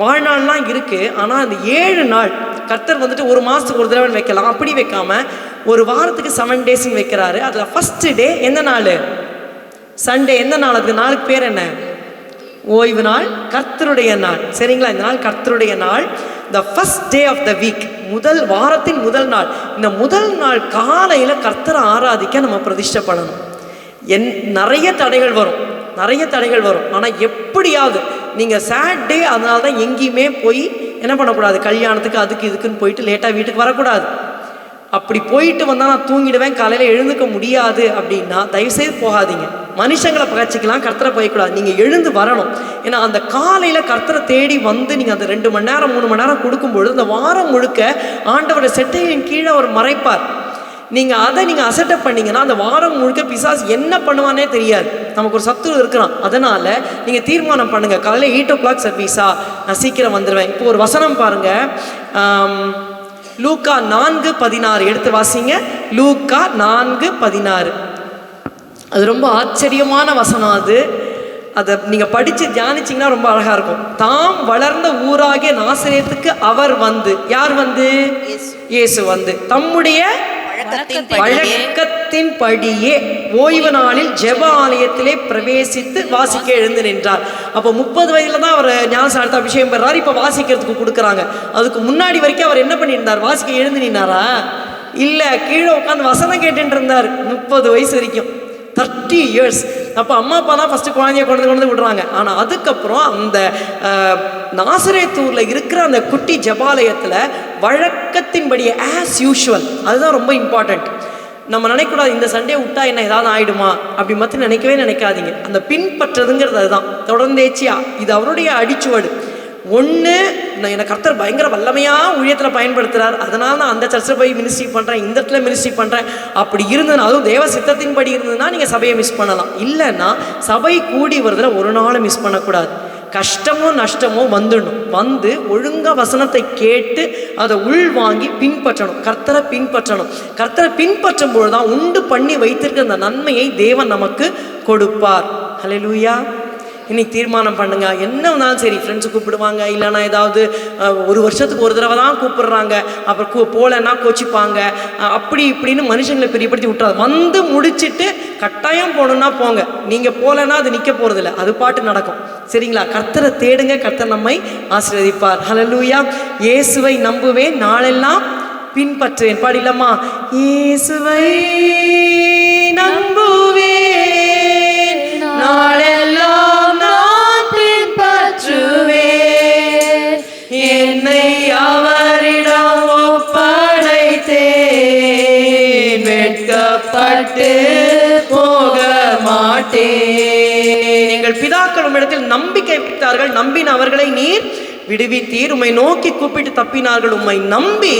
வாழ்நாள்லாம் இருக்குது, ஆனால் அந்த 7 நாள் கர்த்தர் வந்துட்டு ஒரு மாதத்துக்கு ஒரு தடவை வைக்கலாம், அப்படி வைக்காமல் ஒரு வாரத்துக்கு 7 டேஸ்ன்னு வைக்கிறாரு. அதில் ஃபஸ்ட்டு டே எந்த நாள்? சண்டே. எந்த நாள்? அதுக்கு நாளுக்கு பேர் என்ன? ஓய்வு நாள், கர்த்தருடைய நாள். சரிங்களா? இந்த நாள் கர்த்தருடைய நாள். The first day of the week, வாரத்தின் முதல் நாள். இந்த முதல் நாள் காலையில் கர்த்தரை ஆராதிக்க நம்ம பிரதிஷ்டை பண்ணணும். நிறைய தடைகள் வரும், ஆனால் எப்படியாவது நீங்கள் சாட்டர்டே, அதனால தான் எங்கேயுமே போய் என்ன பண்ணக்கூடாது, கல்யாணத்துக்கு அதுக்கு இதுக்குன்னு போயிட்டு லேட்டாக வீட்டுக்கு வரக்கூடாது. அப்படி போயிட்டு வந்தால் நான் தூங்கிடுவேன், காலையில் எழுந்துக்க முடியாது அப்படின்னா தயவுசெய்து போகாதீங்க. மனுஷங்களை பகச்சிக்கலாம், கர்த்தரை போயக்கூடாது. நீங்கள் எழுந்து வரணும். ஏன்னா அந்த காலையில் கர்த்தரை தேடி வந்து நீங்கள் அந்த 2 மணி நேரம் 3 மணி நேரம் கொடுக்கும்பொழுது அந்த வாரம் முழுக்க ஆண்டவரோட செட்டையின் கீழே அவர் மறைப்பார். நீங்கள் அதை அசட்டப் பண்ணிங்கன்னா அந்த வாரம் முழுக்க பிசாசு என்ன பண்ணுவானே தெரியாது. நமக்கு ஒரு சத்துரு இருக்கிறான். அதனால் நீங்கள் தீர்மானம் பண்ணுங்கள், காலையில் 8 o'clock சர்வீஸா, நான் சீக்கிரம் வந்துடுவேன். இப்போ ஒரு வசனம் பாருங்கள், லூக்கா 4:16 எடுத்து வாசிங்க. லூக்கா 4:16. அது ரொம்ப ஆச்சரியமான வசனம். அதை நீங்கள் படித்து தியானிச்சிங்கன்னா ரொம்ப அழகாக இருக்கும். தாம் வளர்ந்த ஊராகிய நாசரேத்துக்கு அவர் வந்து, யார் வந்து? இயேசு வந்து தம்முடைய வழக்கத்தின்படியே ஓய்வு நாளில் ஜெப ஆலயத்திலே பிரவேசித்து வாசிக்க எழுந்து நின்றார். அப்போ 30 வயதில் தான் அவர் ஞானஸ்நானத்தை அபிஷேகம் பெறார். இப்போ வாசிக்கிறதுக்கு கொடுக்குறாங்க. அதுக்கு முன்னாடி வரைக்கும் அவர் என்ன பண்ணியிருந்தார்? வாசிக்க எழுந்து நின்னாரா? இல்லை, கீழே உட்காந்து வசனம் கேட்டுட்டு இருந்தார் 30 வயசு வரைக்கும், 30 years. அப்போ அம்மா அப்பா தான் ஃபஸ்ட்டு குழந்தைய கொண்டு விடுறாங்க. ஆனால் அதுக்கப்புறம் அந்த நாசரேத்தூரில் இருக்கிற அந்த குட்டி ஜபாலயத்தில் வழக்கத்தின்படி ஆஸ் யூஷுவல், அதுதான் ரொம்ப இம்பார்ட்டண்ட். நம்ம நினைக்கூடாது இந்த சண்டே விட்டா என்ன ஏதாவது ஆகிடுமா அப்படி மட்டும் நினைக்காதீங்க. அந்த பின்பற்றுறதுங்கிறது அதுதான் தொடர்ந்தேச்சியா. இது அவருடைய அடிச்சுவடு. ஒன்று, என்னை கர்த்தர் பயங்கர வல்லமையாக ஊழியத்தில் பயன்படுத்துகிறார், அதனால் நான் அந்த சர்ச்சில் போய் மினிஸ்ட்ரி பண்ணுறேன், இந்த இடத்துல மினிஸ்ட்ரி பண்ணுறேன். அப்படி இருந்ததுன்னா, அதுவும் தேவ சித்தத்தின்படி இருந்ததுன்னா நீங்கள் சபையை மிஸ் பண்ணலாம். இல்லைன்னா சபை கூடி வருதுல ஒரு நாளும் மிஸ் பண்ணக்கூடாது. கஷ்டமோ நஷ்டமோ வந்துடணும், வந்து ஒழுங்காக வசனத்தை கேட்டு அதை உள்வாங்கி பின்பற்றணும், கர்த்தரை பின்பற்றணும். கர்த்தரை பின்பற்றும் பொழுது தான் உண்டு பண்ணி வைத்திருக்கிற அந்த நன்மையை தேவன் நமக்கு கொடுப்பார். ஹல்லேலூயா. இன்னைக்கு தீர்மானம் பண்ணுங்க. என்ன வந்தாலும் சரி, ஃப்ரெண்ட்ஸு கூப்பிடுவாங்க, இல்லைனா ஏதாவது ஒரு வருஷத்துக்கு ஒரு தடவை தான் கூப்பிடுறாங்க, அப்புறம் போகலன்னா கோச்சிப்பாங்க, அப்படி இப்படின்னு மனுஷங்களை பெரியப்படுத்தி விட்டுறாது. வந்து முடிச்சுட்டு கட்டாயம் போகணுன்னா போங்க, நீங்கள் போகலன்னா அது நிற்க போகிறதில்ல, அது பாட்டு நடக்கும். சரிங்களா? கர்த்தரை தேடுங்க, கர்த்தர் நம்மை ஆசீர்வதிப்பார். ஹல்லேலூயா. இயேசுவை நம்புவேன், நாளெல்லாம் பின்பற்றுவேன். பாடிலம்மா, இயேசுவை நம்புவேன், நாளெல்லாம் நான் பின்பற்றுவேன், என்னை அவரிடம் ஒப்படைத்தேன், வெட்கப்பட்டு போக மாட்டேன். எங்கள் பிதாக்கள் உம்மிடத்தில் நம்பிக்கை வைத்தார்கள், நம்பின அவர்களை நீர் விடுவித்தீர். உம்மை நோக்கி கூப்பிட்டு தப்பினார்கள், உம்மை நம்பி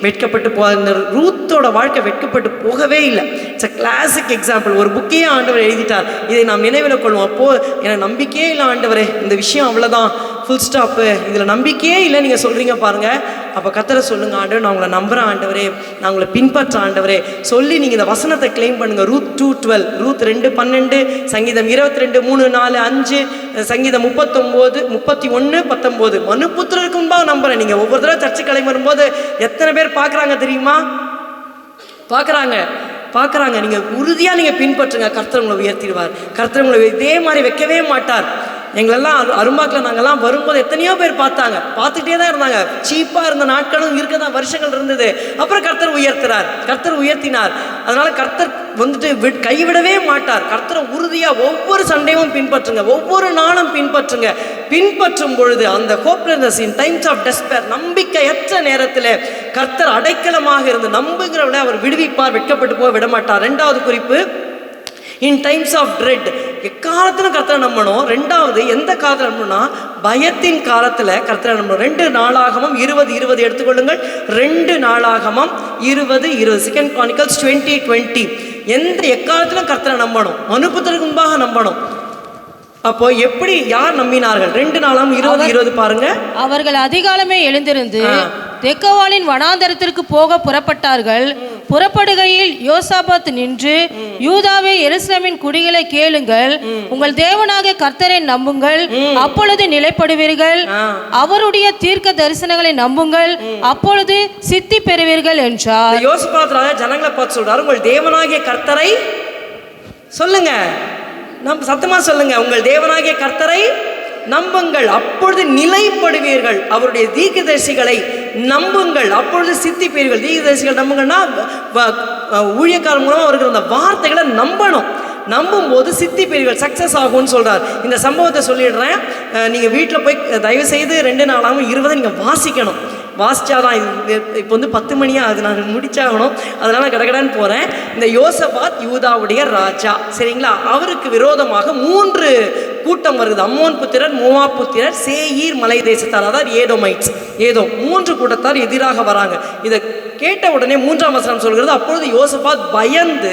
வெட்கப்பட்டு போக. ரூத்தோட வாழ்க்கை வெட்கப்பட்டு போகவே இல்லை. It's a classic example. ஒரு புக்கையே ஆண்டவர் எழுதிட்டார், இதை நாம் நினைவில் கொள்வோம். அப்போது எனக்கு நம்பிக்கையே இல்லை ஆண்டவரே, இந்த விஷயம் அவ்வளோதான், ஃபுல் ஸ்டாப்பு, இதில் நம்பிக்கையே இல்லை நீங்கள் சொல்கிறீங்க பாருங்கள். அப்போ கர்த்தரை சொல்லுங்கள், ஆண்டவர் நான் உங்களை நம்புகிறேன் ஆண்டவரே, நான் உங்களை பின்பற்ற ஆண்டவரே சொல்லி நீங்கள் இந்த வசனத்தை கிளைம் பண்ணுங்கள். ரூத் 2:12, ரூத் 2:12, சங்கீதம் 22, 3, 4, 5, சங்கீதம் 39, 31, 19. மனுபுத்திரருக்கு முன்பாக நம்புகிறேன். நீங்கள் ஒவ்வொரு தடவை சர்ச்சை கிளம்பி வரும்போது எத்தனை பேர் பார்க்குறாங்க தெரியுமா? பார்க்குறாங்க. நீங்கள் உறுதியாக நீங்கள் பின்பற்றுங்க, கர்த்தர் உங்களை உயர்த்திடுவார். கர்த்தர் உங்களை இதே மாதிரி வைக்கவே மாட்டார். எங்களெல்லாம் அரும்பாக்கில் நாங்கள்லாம் வரும்போது எத்தனையோ பேர் பார்த்துக்கிட்டே தான் இருந்தாங்க. சீப்பாக இருந்த நாட்களும் இருக்க தான் வருஷங்கள் இருந்தது. அப்புறம் கர்த்தர் உயர்த்தினார். அதனால் கர்த்தர் வந்துட்டு கைவிடவே மாட்டார். கர்த்தரை உறுதியாக ஒவ்வொரு சண்டையும் பின்பற்றுங்க, ஒவ்வொரு நாளும் பின்பற்றுங்க. பின்பற்றும் பொழுது அந்த hopelessness in times of despair, நம்பிக்கையற்ற நேரத்தில் கர்த்தர் அடைக்கலமாக இருந்து நம்புகிறவளை அவர் விடுவிப்பார், வெட்கப்பட்டு போக விடமாட்டார். ரெண்டாவது குறிப்பு, இன் டைம்ஸ் ஆஃப் ட்ரெட், எக்காலத்திலும் கர்த்தரை நம்பணும். ரெண்டாவது, எந்த காலத்தில் நம்பணும்னா பயத்தின் காலத்தில் கர்த்தரை நம்பணும். 2 நாளாகமம் 20:20 எடுத்துக்கொள்ளுங்கள். 2 நாளாகமம் 20:20, செகண்ட் கிரானிக்கல்ஸ் 20:20. எக்காலத்திலும் கர்த்தரை நம்பணும், மனுபுத்திரருக்கு முன்பாக நம்பணும். அப்போ எப்படி யார் நம்பினார்கள்? 2 நாளாகமம் 20:20 பாருங்க. அவர்கள் அதிகாலமே எழுந்திருந்து தெக்கோவாலின் வனாந்தரத்திற்கு போக புறப்பட்டார்கள். புறப்படுகையில் யோசாபாத் நின்று, யூதாவே எருசலேமின் குடிகளை கேளுங்கள், உங்கள் தேவனாக கர்த்தரை நம்புங்கள், அப்பொழுது நிலைப்படுவீர்கள். அவருடைய தீர்க்க தரிசனங்களை நம்புங்கள், அப்பொழுது சித்தி பெறுவீர்கள் என்றார். யோசாபாத் ராஜா ஜனங்களை பார்த்து சொல்றாரு, உங்கள் தேவனாகிய கர்த்தரை சொல்லுங்க, நம்ம சத்தமா சொல்லுங்க, உங்கள் தேவனாகிய கர்த்தரை நம்புங்கள், அப்பொழுது நிலைப்படுவீர்கள். அவருடைய தீர்க்கதரிசிகளை நம்புங்கள், அப்பொழுது சித்திப்பீர்கள். தீர்க்கதரிசிகள் நம்புங்கன்னா ஊழியக்காரர் மூலமாக வருகிற அந்த வார்த்தைகளை நம்பணும். நம்பும் போது சித்திப்பீர்கள், சக்சஸ் ஆகும்னு சொல்றார். இந்த சம்பவத்தை சொல்லிடுறேன். நீங்க வீட்டில் போய் தயவு செய்து 2 நாளாகவும் 20 நீங்க வாசிக்கணும். வாசிச்சாதான் இப்போ 10 மணியா அது நான் முடிச்சாகணும், அதனால கடகடான்னு போறேன். இந்த யோசபாத் யூதாவுடைய ராஜா, சரிங்களா? அவருக்கு விரோதமாக 3 கூட்டம் வருது. அம்மோன் புத்திரர், மோவாப் புத்திரர், சேயீர் மலை தேசத்தார், அதாவது ஏதோமைட்ஸ், 3 கூட்டத்தார் எதிராக வராங்க. இதை கேட்ட உடனே 3ஆம் வசனம் சொல்கிறது, அப்பொழுது யோசபாத் பயந்து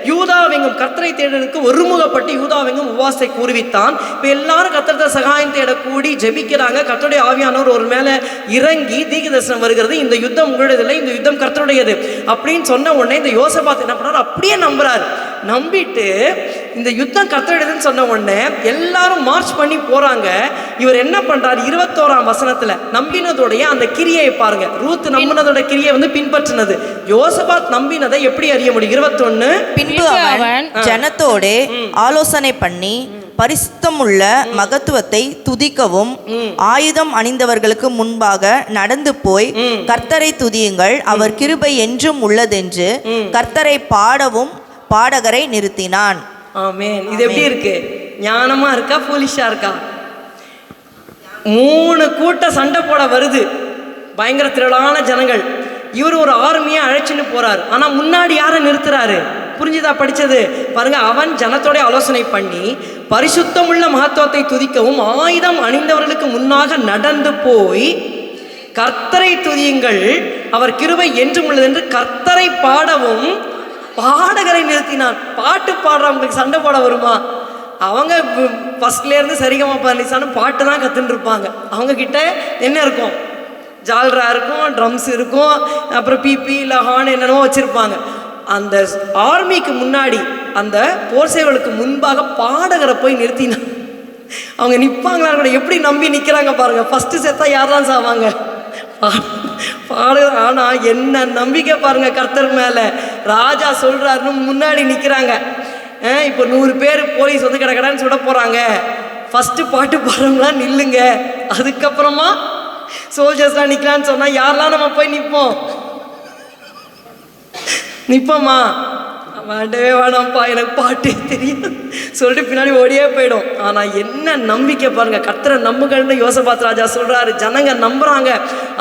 யூதாவெங்கும் கர்த்தரை தேடுவதற்கு ஒருமுகப்பட்டு யூதாவெங்கும் உபவாசத்தை கூறுவித்தான். இப்போ எல்லாரும் கர்த்தரை சகாயம் தேடக்கூடி ஜெபிக்கிறாங்க. கர்த்தருடைய ஆவியானவர் ஒரு மேலே இறங்கி தீர்க்கதரிசனம் வருகிறது, இந்த யுத்தம் உங்களுடையதில்லை, இந்த யுத்தம் கர்த்தருடையது அப்படின்னு சொன்ன உடனே இந்த யோசபாத் என்ன பண்ணார்? அப்படியே நம்புறாரு. நம்பிட்டு இந்த யுத்தம் கர்த்தருடையதுன்னு சொன்ன உடனே எல்லாரும் மார்ச் பண்ணி போறாங்க. இவர் என்ன பண்றாரு? 21ஆம் வசனத்துல நம்பினதோடைய அந்த கிரியையை பாருங்க. ரூத் நம்பினதோட கிரியை பின்பற்றினது. யோசபாத் நம்பினதை எப்படி அறிய முடியும்? 21, பின்பு அவன் ஜனத்தோடு ஆலோசனை பண்ணி பரிசுத்தமுள்ள மகத்துவத்தை துதிக்கவும் ஆயுதம் அணிந்தவர்களுக்கு முன்பாக நடந்து போய் கர்த்தரை துதியுங்கள், அவர் கிருபை என்றும் உள்ளதென்று கர்த்தரை பாடவும் பாடகரை நிறுத்தினான். ஆமென். இது எப்படி இருக்கு? ஞானமா இருக்கா, ஃபூலிஷா இருக்கா? 3 கூட்டம் சண்டை போட வருது, பயங்கர திரளான ஜனங்கள். இவர் ஒரு ஆர்மியை அழைச்சின்னு போறாரு. ஆனா முன்னாடி யாரை நிறுத்துறாரு? புரிஞ்சுதா படிச்சது? பாருங்க, அவன் ஜனத்தோட ஆலோசனை பண்ணி பரிசுத்தமுள்ள மகத்துவத்தை துதிக்கவும் ஆயுதம் அணிந்தவர்களுக்கு முன்னாக நடந்து போய் கர்த்தரை துதியுங்கள், அவர் கிருபை என்றும் உள்ளது என்று கர்த்தரை பாடவும் பாடகரை நிறுத்தினான். பாட்டு பாடுறவங்களுக்கு சண்டை போட வருமா? அவங்க ஃபர்ஸ்ட்லேருந்து சரிகமா பண்ணிச்சான்னு பாட்டு தான் கற்றுன்னு இருப்பாங்க. அவங்க கிட்ட என்ன இருக்கும்? ஜால்ரா இருக்கும், ட்ரம்ஸ் இருக்கும், அப்புறம் பிபி இல்லை ஹார்ன் என்னென்னவோ வச்சுருப்பாங்க. அந்த ஆர்மிக்கு முன்னாடி, அந்த போர் சேவலுக்கு முன்பாக பாடகரை போய் நிறுத்தினான். அவங்க நிற்பாங்களா கூட? எப்படி நம்பி நிற்கிறாங்க பாருங்க. ஃபஸ்ட்டு செத்தா யார் தான் சாவாங்க? பாடு. ஆனா என்ன நம்பிக்கை பாருங்க கர்த்தர் மேல. ராஜா சொல்றாருன்னு முன்னாடி நிக்கிறாங்க. இப்போ 100 பேர் போலீஸ் கடகடான்னு சுட போறாங்க. ஃபர்ஸ்ட் பாட்டு பாடுறவங்களாம் நில்லுங்க, அதுக்கப்புறமா சோல்ஜர்ஸ்லாம் நிக்கலான்னு சொன்னா யாரெல்லாம் நம்ம போய் நிற்போமா? வேண்டவே வேணாம்ப்பா, எனக்கு பாட்டே தெரியும் சொல்லிட்டு பின்னாடி ஓடியே போயிடும். ஆனால் என்ன நம்பிக்கை பாருங்க, கர்த்தரை நம்புங்கள்னு யோசபாத் ராஜா சொல்றாரு. ஜனங்க நம்புறாங்க.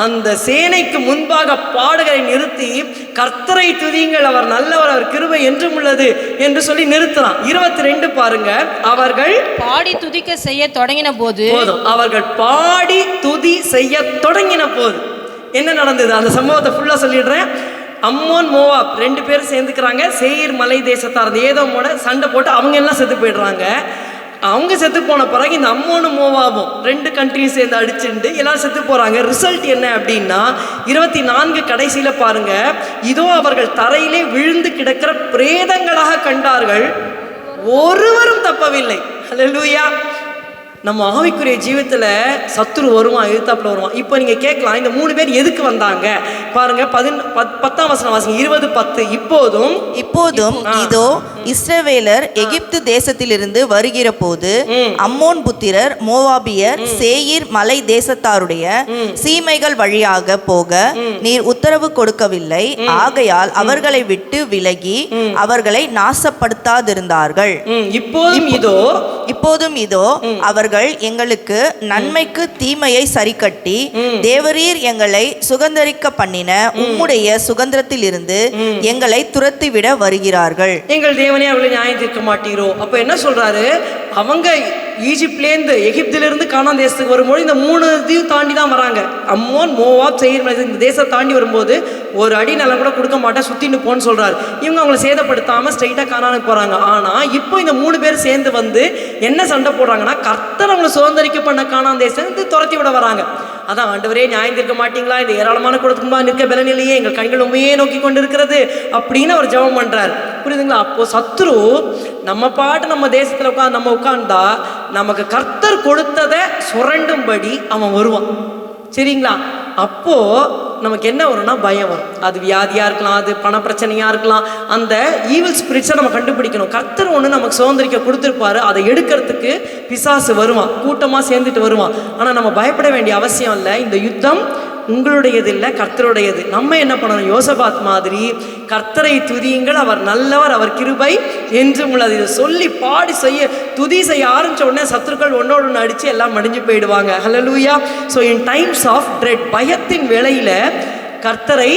அந்த சேனைக்கு முன்பாக பாடகரை நிறுத்தி கர்த்தரை துதியுங்கள், அவர் நல்லவர், அவர் கிருபை என்றும் உள்ளது என்று சொல்லி நிறுத்தலாம். 22 பாருங்க, அவர்கள் பாடி துதிக்க செய்ய தொடங்கின போது, அவர்கள் பாடி துதி செய்ய தொடங்கின போது என்ன நடந்தது? அந்த சம்பவத்தை ஃபுல்லா சொல்லிடுறேன். அம்மோன் மோவாப் 2 பேரும் சேர்ந்துக்கிறாங்க. சேயீர் மலை தேசத்தார் ஏதோமோட சண்டை போட்டு அவங்க எல்லாம் செத்து போயிடுறாங்க. அவங்க செத்து போன பிறகு இந்த அம்மோனும் மோவாபும் 2 கண்ட்ரியும் சேர்ந்து அடிச்சுட்டு எல்லாரும் செத்து போறாங்க. ரிசல்ட் என்ன அப்படின்னா 24 கடைசியில பாருங்க, இதோ அவர்கள் தரையிலே விழுந்து கிடக்கிற பிரேதங்களாக கண்டார்கள், ஒருவரும் தப்பவில்லை. ஹல்லேலூயா. நம்ம ஆவிக்குரிய ஜீவித்துல சத்துரு வருவான், எதிர்த்தாப்புல வருவான். இப்போ நீங்க கேட்கலாம், இந்த 3 பேர் எதுக்கு வந்தாங்க பாருங்க. 10ஆம் வசனம் வாசிங்க. 20:10. இப்போதும் இதோ இஸ்ரவேலர் எகிப்து தேசத்திலிருந்து வருகிற போது அம்மோன் புத்திரர், மோவாபியர், சேயீர் மலை தேசத்தாருடைய சீமைகள் வழியாக போக நீர் உத்தரவு கொடுக்கவில்லை. ஆகையால் அவர்களை விட்டு விலகி அவர்களை நாசப்படுத்தாதிருந்தார்கள். இப்போதும் இதோ அவர்கள் அவர்கள் எங்களுக்கு நன்மைக்கு தீமையை சரிக்கட்டி தேவரீர் எங்களை சுதந்தரிக்க பண்ணின உம்முடைய சுதந்திரத்தில் இருந்து எங்களை துரத்திவிட வருகிறார்கள். எங்கள் தேவனே அவர்களை நியாயம் தீர்க்க மாட்டீரோ? அப்ப என்ன சொல்றாரு, அவங்க ஈஜிப்ட்லேருந்து எகிப்திலிருந்து கானான் தேசத்துக்கு வரும்போது இந்த 3 இதையும் தாண்டி தான் வராங்க. அம்மோன், மோவாப், சேயீர், இந்த தேசத்தை தாண்டி வரும்போது ஒரு அடி நிலம் கூட கொடுக்க மாட்டேன், சுத்தின்னு போன்னு சொல்றாரு. இவங்க அவங்களை சேதப்படுத்தாம ஸ்ட்ரைட்டா கானானுக்கு போறாங்க. ஆனா இப்போ இந்த 3 பேர் சேர்ந்து வந்து என்ன சண்டை போடுறாங்கன்னா, கர்த்தர் அவங்களை சுதந்திரிக்க பண்ண கானான் தேசத்தை துரத்தி விட வராங்க. அதான், ஆண்டவரே நியாயம் தீர்க்க மாட்டீங்களா, இந்த ஏராளமான கொடுத்துக்குமா நிற்க பலனிலேயே எங்கள் கண்கள் உண்மையே நோக்கி கொண்டு இருக்கிறது அப்படின்னு அவர் ஜெபம் பண்றாரு. புரியுதுங்களா? அப்போ சத்ரு நம்ம பாட்டு நம்ம தேசத்துல உட்கார்ந்தா நமக்கு கர்த்தர் கொடுத்ததை சுரண்டும்படி அவன் வருவான். சரிங்களா? அப்போ நமக்கு என்ன வரும்னா பயம் வரும். அது வியாதியா இருக்கலாம், அது பண பிரச்சனையா இருக்கலாம். அந்த ஈவில் ஸ்பிரிட்ஸை நம்ம கண்டுபிடிக்கணும். கர்த்தர் ஒன்று நமக்கு சுதந்திரிக்க கொடுத்துருப்பாரு, அதை எடுக்கிறதுக்கு பிசாசு வருவான், கூட்டமாக சேர்ந்துட்டு வருவான். ஆனால் நம்ம பயப்பட வேண்டிய அவசியம் இல்லை. இந்த யுத்தம் உங்களுடையது இல்லை, கர்த்தருடையது. நம்ம என்ன பண்ணணும்? யோசபாத் மாதிரி கர்த்தரை துதியுங்கள், அவர் நல்லவர், அவர் கிருபை என்றும் உள்ளது. இதை சொல்லி பாடி துதி செய்ய ஆரம்பிச்ச உடனே சத்துருக்கள் ஒன்னோடு ஒன்று அடித்து எல்லாம் மடிஞ்சு போயிடுவாங்க. Hallelujah. So in times of dread, பயத்தின் வேளையில் கர்த்தரை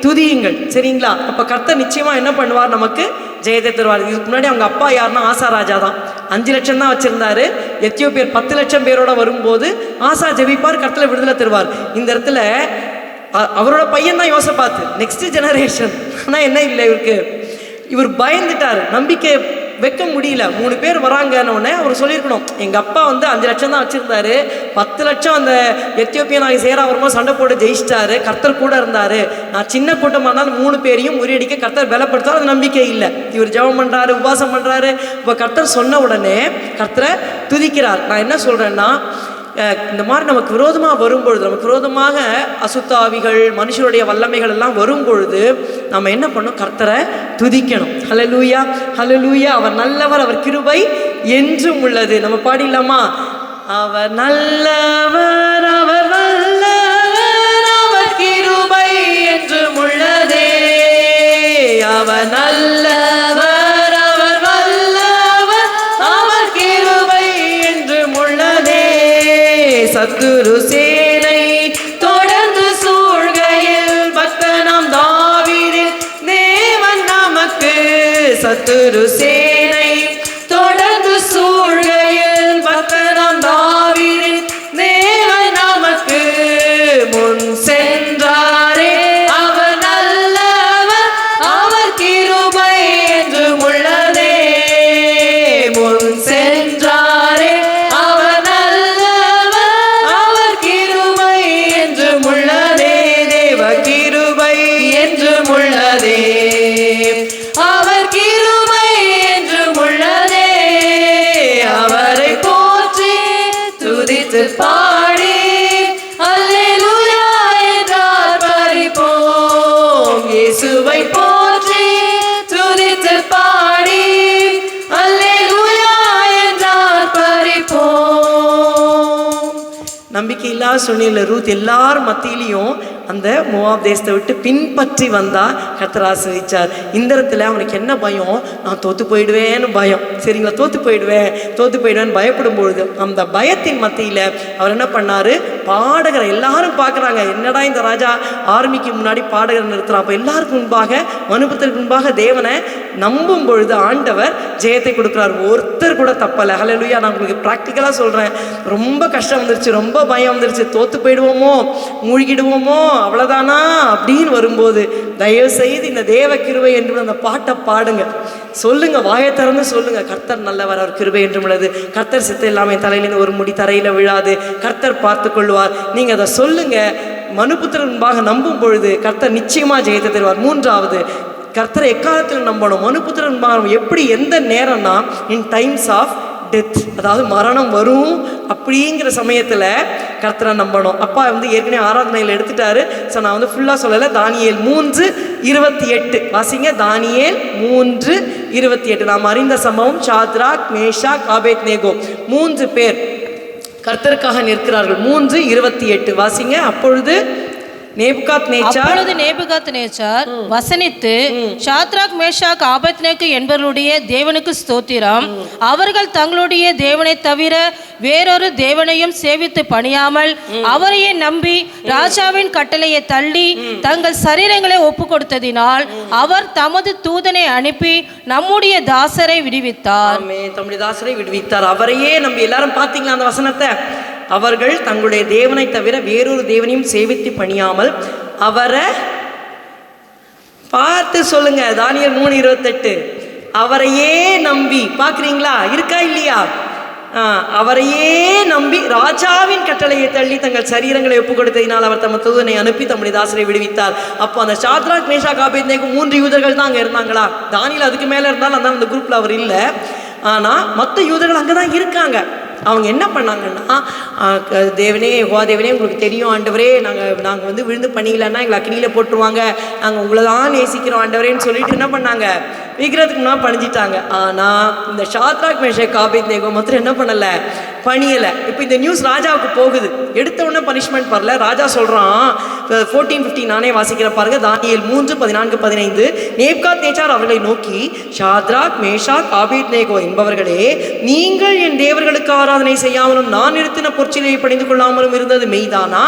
துதியுங்கள். சரிங்களா? அப்போ கர்த்தர் நிச்சயமாக என்ன பண்ணுவார்? நமக்கு ஜெயத்தை தருவார். இதுக்கு முன்னாடி அவங்க அப்பா யாருன்னா ஆசா ராஜா தான். 5 லட்சம் தான் வச்சிருந்தாரு. எத்தியோப்பியர் 10 லட்சம் பேரோட வரும்போது ஆசா ஜெபிப்பார், கர்த்தர் விடுதலை தருவார். இந்த இடத்துல அவரோட பையன் தான் யோசபாத், நெக்ஸ்ட் ஜெனரேஷன். ஆனால் என்ன இல்லை, இவர் பயந்துட்டார், நம்பிக்கை வைக்க முடியல. 3 பேர் வராங்கன்னு உடனே அவர் சொல்லியிருக்கணும், எங்கள் அப்பா 5 லட்சம் தான் வச்சுருந்தாரு, 10 லட்சம் அந்த எத்தியோப்பியன் ஆகி சேரா வரும்போது சண்டை போட்டு ஜெயிச்சிட்டாரு, கர்த்தர் கூட இருந்தார். நான் சின்ன கூட்டமாக இருந்தாலும் 3 பேரையும் முறியடிக்க கர்த்தர் பலப்படுத்தார். அது நம்பிக்கை இல்லை. இவர் ஜெபம் பண்ணுறாரு, உபவாசம் பண்ணுறாரு. இப்போ கர்த்தர் சொன்ன உடனே கர்த்தரை துதிக்கிறார். நான் என்ன சொல்கிறேன்னா, இந்த மாதிரி நமக்கு விரோதமாக வரும்பொழுது, நமக்கு விரோதமாக அசுத்தாவிகள், மனுஷருடைய வல்லமைகள் எல்லாம் வரும்பொழுது நம்ம என்ன பண்ணணும்? கர்த்தரை துதிக்கணும். ஹல்லேலூயா, ஹல்லேலூயா. அவர் நல்லவர், அவர் கிருபை என்றும் உள்ளது. நம்ம பாடிடலாமா? அவர் நல்லவர், அவர் நல்லவர், அவர் கிருபை என்றும் உள்ளதே. அவர் நல்லவர், அவர் வல்லவர், அவர் கிருபை என்றும் உள்ளதே. சத்துரு சேனை தொடர்ந்து சூழ்கையில் பக்தனாம் தாவீதின் தேவன் நமக்கு. சத்துரு சேனை தொடர்ந்து சூழ்கையில் பக்தனாம் தாவீதின் தேவன் நமக்கு. முன் சென்றாரே அவர் நல்லவர், அவர் கிருபை என்றும் உள்ளதே. முன் சென்றாரே அவர் நல்லவர், அவர் கிருபை என்றும் உள்ளதே. தேவ கிருபை என்றும் உள்ளதே, அவர் கிருபை என்றும் உள்ளதே. அவரை போற்றி துதித்து பாடி அல்லேலூயா என்றார் பரிப்போம். இயேசுவை போற்றி துதித்து பாடி அல்லேலூயா என்றார் பரிப்போம். நம்பிக்கை இல்லாத சூழ்நிலை ரூத் எல்லார் மத்தியிலையும் அந்த மோவாப் தேசத்தை விட்டு பின்பற்றி வந்தா கர்த்தர் ஆசீர்வதிச்சார். இந்த இடத்துல அவனுக்கு என்ன பயம்? நான் தோத்து போயிடுவேன்னு பயம். சரிங்களா? தோத்து போயிடுவேன்னு பயப்படும் பொழுது அந்த பயத்தின் மத்தியில் அவர் என்ன பண்ணாரு? பாடகரை எல்லாரும் பார்க்குறாங்க, என்னடா இந்த ராஜா ஆர்மிக்கு முன்னாடி பாடகரை நிறுத்துறான். அப்போ எல்லாருக்கும் முன்பாக, மனுபுத்திற்கு முன்பாக தேவனை நம்பும் பொழுது ஆண்டவர் ஜெயத்தை கொடுக்குறார். ஒருத்தர் கூட தப்பலை. ஹல்லேலூயா. நான் உங்களுக்கு ப்ராக்டிக்கலாக சொல்கிறேன். ரொம்ப கஷ்டம் வந்துருச்சு, ரொம்ப பயம் வந்துருச்சு, தோத்து போயிடுவோமோ, மூழ்கிடுவோமோ, அவ்வளோதானா அப்படின்னு வரும்போது தயவு செய்து இந்த தேவ கிருபை என்று அந்த பாட்டை பாடுங்க, சொல்லுங்க, வாயை திறந்து சொல்லுங்க. கர்த்தர் நல்லவர், அவர் கிருபை என்றும் உள்ளது. கர்த்தர் சித்தம் இல்லாமல் என் தலையிலேருந்து ஒரு முடி தரையில் விழாது, கர்த்தர் பார்த்து கொள்வார். நீங்கள் அதை சொல்லுங்க. மனுபுத்திரன் முன்பாக நம்பும் பொழுது கர்த்தர் நிச்சயமாக ஜெயத்தை தருவார். 3வது, கர்த்தரை எக்காலத்தில் நம்பணும். மனுபுத்திரன் முன்பாக எப்படி, எந்த நேரம்னா இன் டைம்ஸ் ஆஃப் டெத், அதாவது மரணம் வரும் அப்படிங்கிற சமயத்தில் கர்த்தரை நம்பணும். அப்பா ஏற்கனவே ஆராதனையில் எடுத்துட்டாரு. ஸோ நான் ஃபுல்லாக சொல்லலை. தானியேல் 3:28 வாசிங்க. தானியேல் 3:28. நாம் அறிந்த சம்பவம். சாத்ராக், மேஷாக், ஆபேத்நேகோ 3 பேர் கர்த்தருக்காக நிற்கிறார்கள். 3:28 வாசிங்க. அப்பொழுது அப்பொழுது நேபுகாத்நேச்சார் வசனித்து, சாத்ராக் மேஷாக் ஆபேத்நேகோ என்பவர்களுடைய தேவனுக்கு ஸ்தோத்திரம், அவர்கள் தங்களுடைய தேவனை தவிர வேறொரு தேவனையும் சேவித்து பணியாமல் அவரையே நம்பி ராஜாவின் கட்டளையை தள்ளி தங்கள் சரீரங்களை ஒப்பு கொடுத்ததினால் அவர் தமது தூதனை அனுப்பி நம்முடைய தாசரை விடுவித்தார். தம்முடைய தாசரை விடுவித்தார். அவரையே நம்பி. எல்லாரும் பார்த்தீங்களா அந்த வசனத்தை? அவர்கள் தங்களுடைய தேவனை தவிர வேறொரு தேவனையும் சேவித்து பணியாமல் அவரை பார்த்து சொல்லுங்க. தானியேல் 3:28. அவரையே நம்பி. பார்க்குறீங்களா? இருக்கா இல்லையா? அவரையே நம்பி ராஜாவின் கட்டளையை தள்ளி தங்கள் சரீரங்களை ஒப்பு கொடுத்ததினால் அவர் தமது தூதனை அனுப்பி தம்முடைய தாசரை விடுவித்தார். அப்போ அந்த சாத்ராக் மேஷாக் ஆபேத்நேகோ 3 யூதர்கள் தான் அங்கே இருந்தாங்களா? தானியேல் அதுக்கு மேலே இருந்தாலும் அந்த குரூப்பில் அவர் இல்லை. ஆனால் மற்ற யூதர்கள் அங்கே தான் இருக்காங்க. அவங்க என்ன பண்ணாங்கன்னா, தேவனே, தேவனே உங்களுக்கு தெரியும் ஆண்டவரே, நாங்கள் வந்து விழுந்து பண்ணிக்கலன்னா எங்களை அக்னியில் போட்டுருவாங்க, நாங்கள் உங்களை தான் நேசிக்கிறோம் ஆண்டவரேன்னு சொல்லிட்டு என்ன பண்ணாங்க? விக்கிரத்துக்கு முன்னாடி பணிஞ்சிட்டாங்க. ஆனால் இந்த சாத்ராக் மேஷாக் ஆபேத்நேகோ மாத்திரம் என்ன பண்ணலை? பணியலை. இப்போ இந்த நியூஸ் ராஜாவுக்கு போகுது. எடுத்த உடனே பனிஷ்மெண்ட் வரல. ராஜா சொல்கிறான், 14:15 நானே வாசிக்கிற பாருங்க. தானியேல் 3:14-15. நேபுகாத்நேச்சார் அவர்களை நோக்கி, சாத்ராக் மேஷாக் ஆபேத்நேகோ என்பவர்களே, நீங்கள் என் தேவர்களுக்கு ஆராதனை செய்யாமலும் நான் நிறுத்தின பொற்சிலையை பணிந்து கொள்ளாமலும் இருந்தது மெய்தானா?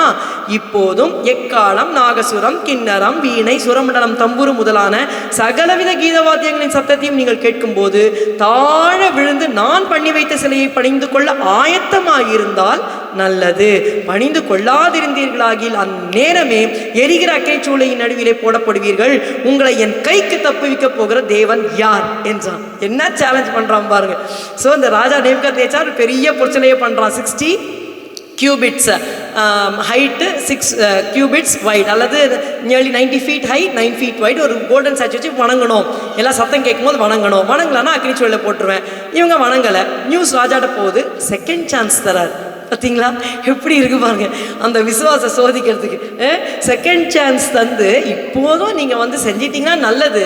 இப்போதும் எக்காலம், நாகசுரம், கிண்ணரம், வீணை, சுரமண்டலம், தம்புரு முதலான சகலவித கீதவாத்தியங்களின் சத்தத்தையும் நீங்கள் கேட்கும்போது தாழ விழுந்து நான் பண்ணி வைத்த சிலையை பணிந்து கொள்ள ஆயத்தமாயிருந்தால் நல்லது. பணிந்து கொள்ளாதிருந்தீர்களாகில் அந்நேரமே எரிகிற அக்கினிச்சூளையின் நடுவிலே போடப்படுவீர்கள். உங்களை என் கைக்கு தப்புவிக்க போகிற தேவன் யார் என்றான். என்ன சேலஞ்ச் பண்றான் பாருங்க. ஸோ இந்த ராஜா நேபுகாத்நேச்சார் பெரிய பொற்சிலையை பண்றான். 60 கியூபிட்ஸ் ஹைட்டு, 6 கியூபிட்ஸ் வைட், அல்லது nearly 90 feet height, 9 feet wide. ஒரு கோல்டன் ஸ்டாச்சு வச்சு வணங்கணும். எல்லாம் சத்தம் கேட்கும் போது வணங்கணும். வணங்கலன்னா அக்னிச்சூளையில் போட்டுருவேன். இவங்க வணங்கலை. நியூஸ் ராஜாட்ட போகுது. செகண்ட் சான்ஸ் தரார். பார்த்தீங்களா எப்படி இருக்கு பாருங்க அந்த விசுவாச சோதிக்கிறதுக்கு. செகண்ட் சான்ஸ் தந்து, இப்போதும் நீங்கள் வந்து செஞ்சிட்டிங்கன்னா நல்லது,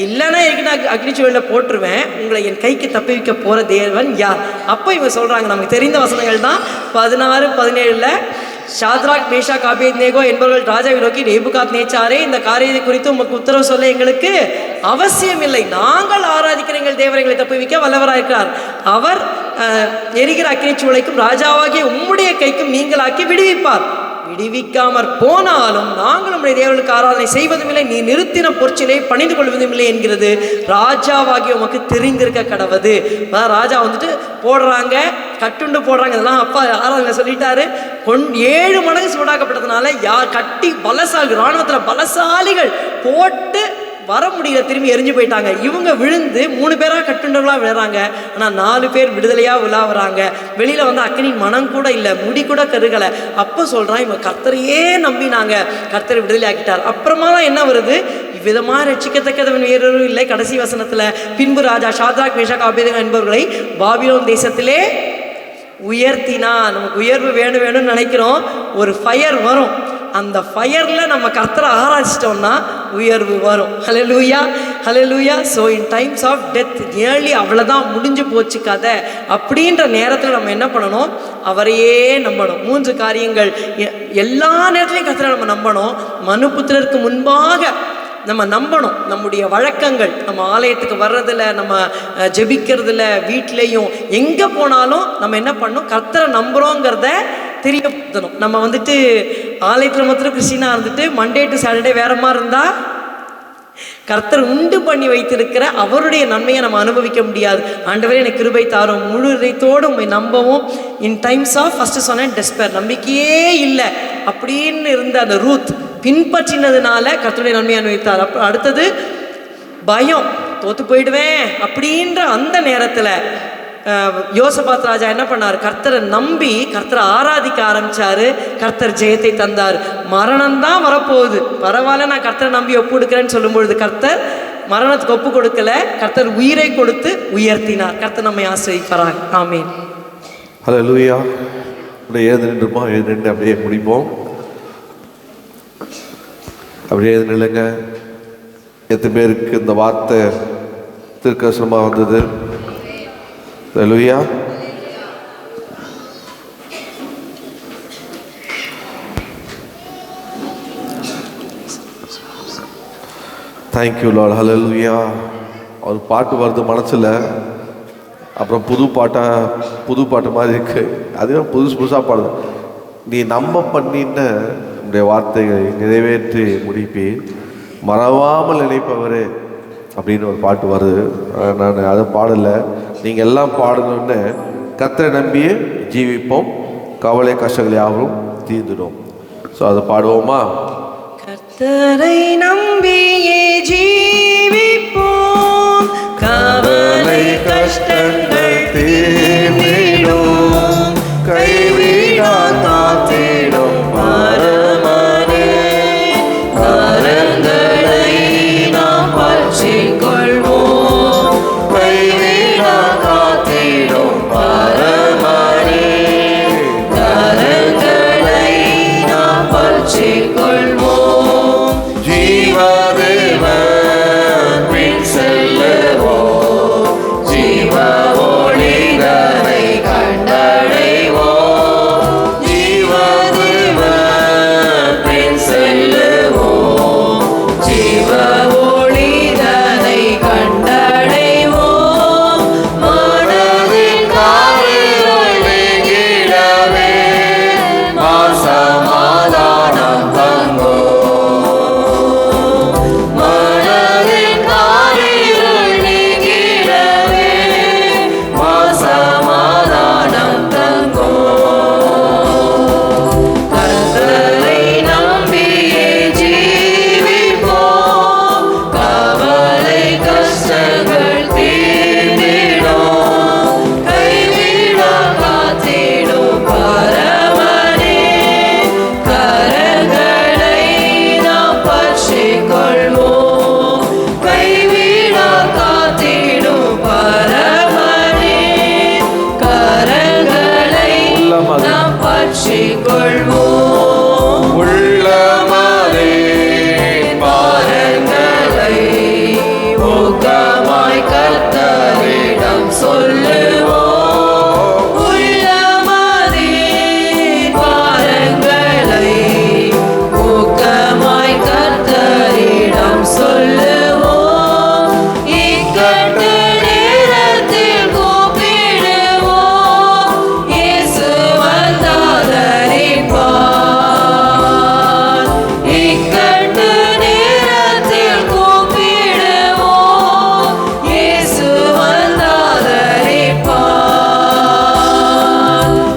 இல்லைன்னா ஏற்கனவே அக்னிச்சூளையில் போட்டுருவேன், உங்களை என் கைக்கு தப்பிவிக்க போகிற தேவன் யார்? அப்போ இவங்க சொல்கிறாங்க, நமக்கு தெரிந்த வசனங்கள் தான். 16-17 சாத்ராக் மேஷாக் ஆபேத்நேகோ என்பவர்கள் ராஜாவை நோக்கி, நேபுகாத்நேச்சாரே, இந்த காரியத்தை குறித்து உமக்கு உத்தரவு சொல்ல எங்களுக்கு அவசியம் இல்லை. நாங்கள் ஆராதிக்கிற எங்கள் தேவர்களை தப்புவிக்க வல்லவராயிருக்கிறார். அவர் எரிகிற அக்கினிச்சூளைக்கும் ராஜாவாகிய உம்முடைய கைக்கும் நீங்களாக்கி விடுவிப்பார். விடுவிக்காமற் போனாலும் நாங்கள் நம்முடைய தேவர்களுக்கு ஆராதனை செய்வதும் இல்லை, நீ நிறுத்தின பொற்சிலை பணிந்து கொள்வதும் இல்லை என்கிறது ராஜாவாகிய உமக்கு தெரிந்திருக்க கடவது. ராஜா வந்துட்டு போடுறாங்க, கட்டுண்டு போடுறாங்க. இதெல்லாம் அப்பா ஆராதனை சொல்லிட்டாரு. 7 மடங்கு சூடாக்கப்பட்டதுனால கட்டி பலசாலி, இராணுவத்தில் பலசாலிகள் போட்டு வர முடியல, திரும்பி எரிஞ்சு போயிட்டாங்க. இவங்க விழுந்து 3 பேராக கட்டுண்டவர்களாக விழுறாங்க. ஆனால் 4 பேர் விடுதலையாக விழாவுறாங்க. வெளியில் வந்து அக்னியின் மனம் கூட இல்லை, முடி கூட கருகலை. அப்போ சொல்கிறான், இவங்க கர்த்தரையே நம்பினாங்க, கர்த்தரை விடுதலை ஆக்கிட்டார். அப்புறமா தான் என்ன வருது? இவ்விதமாக ரட்சிக்கத்தக்கதவன் வேறொரு இல்லை. கடைசி வசனத்தில், பின்பு ராஜா சாத்ராக் மேஷாக் ஆபேத்நேகோ என்பவர்களை பாபிலோன் தேசத்திலே உயர்த்தினான். நமக்கு உயர்வு வேணும்னு நினைக்கிறோம். ஒரு ஃபயர் வரும். அந்த ஃபயரில் நம்ம கர்த்தரை ஆராய்ச்சிட்டோம்னா உயர்வு வரும். Hallelujah, hallelujah. So in times of death, nearly அவ்வளோதான், முடிஞ்சு போச்சு கதை அப்படின்ற நேரத்தில் நம்ம என்ன பண்ணணும்? அவரையே நம்பணும். 3 காரியங்கள் எல்லா நேரத்துலையும் கர்த்தரை நம்ம நம்பணும். மனுபுத்திரருக்கு முன்பாக நம்ம நம்பணும். நம்முடைய வழக்கங்கள், நம்ம ஆலயத்துக்கு வர்றதில், நம்ம ஜெபிக்கிறதுல, வீட்லேயும் எங்கே போனாலும் நம்ம என்ன பண்ணணும்? கர்த்தரை நம்புகிறோங்கிறத தெரியப்படுத்தணும். நம்ம வந்துட்டு ஆலயத்தில் மாத்திரம் கிறிஸ்டினாக இருந்துட்டு மண்டே டு சாட்டர்டே வேற மாதிரி இருந்தால் கர்த்தர் உண்டு பண்ணி வைத்திருக்கிற அவருடைய நன்மையை நம்ம அனுபவிக்க முடியாது. ஆண்டவரே எனக்கு கிருபை தாரும், முழு இதயத்தோடு உண்மை நம்பவும். இன் டைம்ஸ் ஆஃப், ஃபஸ்ட்டு சொன்னேன், டெஸ்பேர், நம்பிக்கையே இல்லை அப்படின்னு இருந்த அந்த ரூத் பின்பற்றினதுனால கர்த்தருடைய நன்மையை அனுபவித்தார். அப்புறம் அடுத்தது பயம், தோற்று போயிடுவேன் அப்படின்ற அந்த நேரத்தில் யோசபாத் ராஜா என்ன பண்ணார்? கர்த்தரை நம்பி கர்த்தரை ஆராதிக்க ஆரம்பிச்சாரு. கர்த்தர் ஜெயத்தை தந்தார். மரணம்தான் வரப்போகுது, பரவாயில்ல, நான் கர்த்தரை நம்பி ஒப்பு கொடுக்குறேன்னு சொல்லும் பொழுது கர்த்தர் மரணத்துக்கு ஒப்பு கொடுக்கல, கர்த்தர் உயிரை கொடுத்து உயர்த்தினார். கர்த்தர் நம்மை ஆசீர்வதிப்பாராக. ஆமென். ஹல்லேலூயா. அப்படியே எழுந்திருப்போம். எழுந்திருந்து அப்படியே முடிப்போம். அப்படியே நில்லுங்க. எத்தனை பேருக்கு இந்த வார்த்தை தீர்க்கதரிசனமாக வந்தது? ஹல்லேலூயா. Thank you lord. ஹல்லேலூயா. ஒரு பாட்டு வருது மனசில், அப்புறம் புது பாட்டு மாதிரி இருக்கு. அதுவும் புதுசாக பாடுது. நீ நம்ப பண்ணின உடைய வார்த்தைகளை நிறைவேற்றி முடிப்பீர், மறவாமல் நினைப்பவரே அப்படின்னு ஒரு பாட்டு வருது. நான் அதை பாடலை, நீங்கள் எல்லாம் பாடணுன்னு. கர்த்தரை நம்பியே ஜீவிப்போம், கவலை கஷ்டங்கள் யாவும் தீர்ந்துடும். ஸோ அதை பாடுவோமா? கர்த்தரை நம்பியே ஜீவிப்போம், கவலை கஷ்டங்கள் தீர்ந்திடும், கைவிடா காத்திடும் பரமனே. கரங்களை நாம் பற்றிக் கொள்வோம், கைவிடா காத்திடும் பரமனே. கரங்களை நாம் பற்றிக் கொள்வோம், ஜீவதேவன் பின் செல்லுவோம், ஜீவ ஒளிதனை கண்டடைவோம். ஜீவதேவன் பின் செல்லுவோம், ஜீவ ஒளிதனை கண்டடைவோம். மனதின் காரிருள் நீங்கிடவே சமாதானம் தங்கோம். மனதின் காரிருள் நீங்கிடவே சமாதானம் தங்கோம். கர்த்தரை நம்பியே ஜீவிப்போம், கவலை கஷ்டங்கள் தீர்ந்திடும், கைவிடா காத்திடும் பரமனே. கரங்களை நாம் பற்றிக் கொள்வோம், கைவிடா காத்திடும் பரமனே. கரங்களை நாம் பற்றிக் கொள்வோம், உள்ளமதே பாரங்களை ஊக்கமாய் கர்த்தரிடம் சொல்லுவோம். உள்ளமதே பாரங்களை ஊக்கமாய் கர்த்தரிடம் சொல்லுவோம். இக்கட்டு நேரத்தில் கூப்பிடுவோம், இயேசு வந்தாதரிப்பார். இக்கட்டு நேரத்தில் கூப்பிடுவோம், இயேசு வந்தாதரிப்பார்.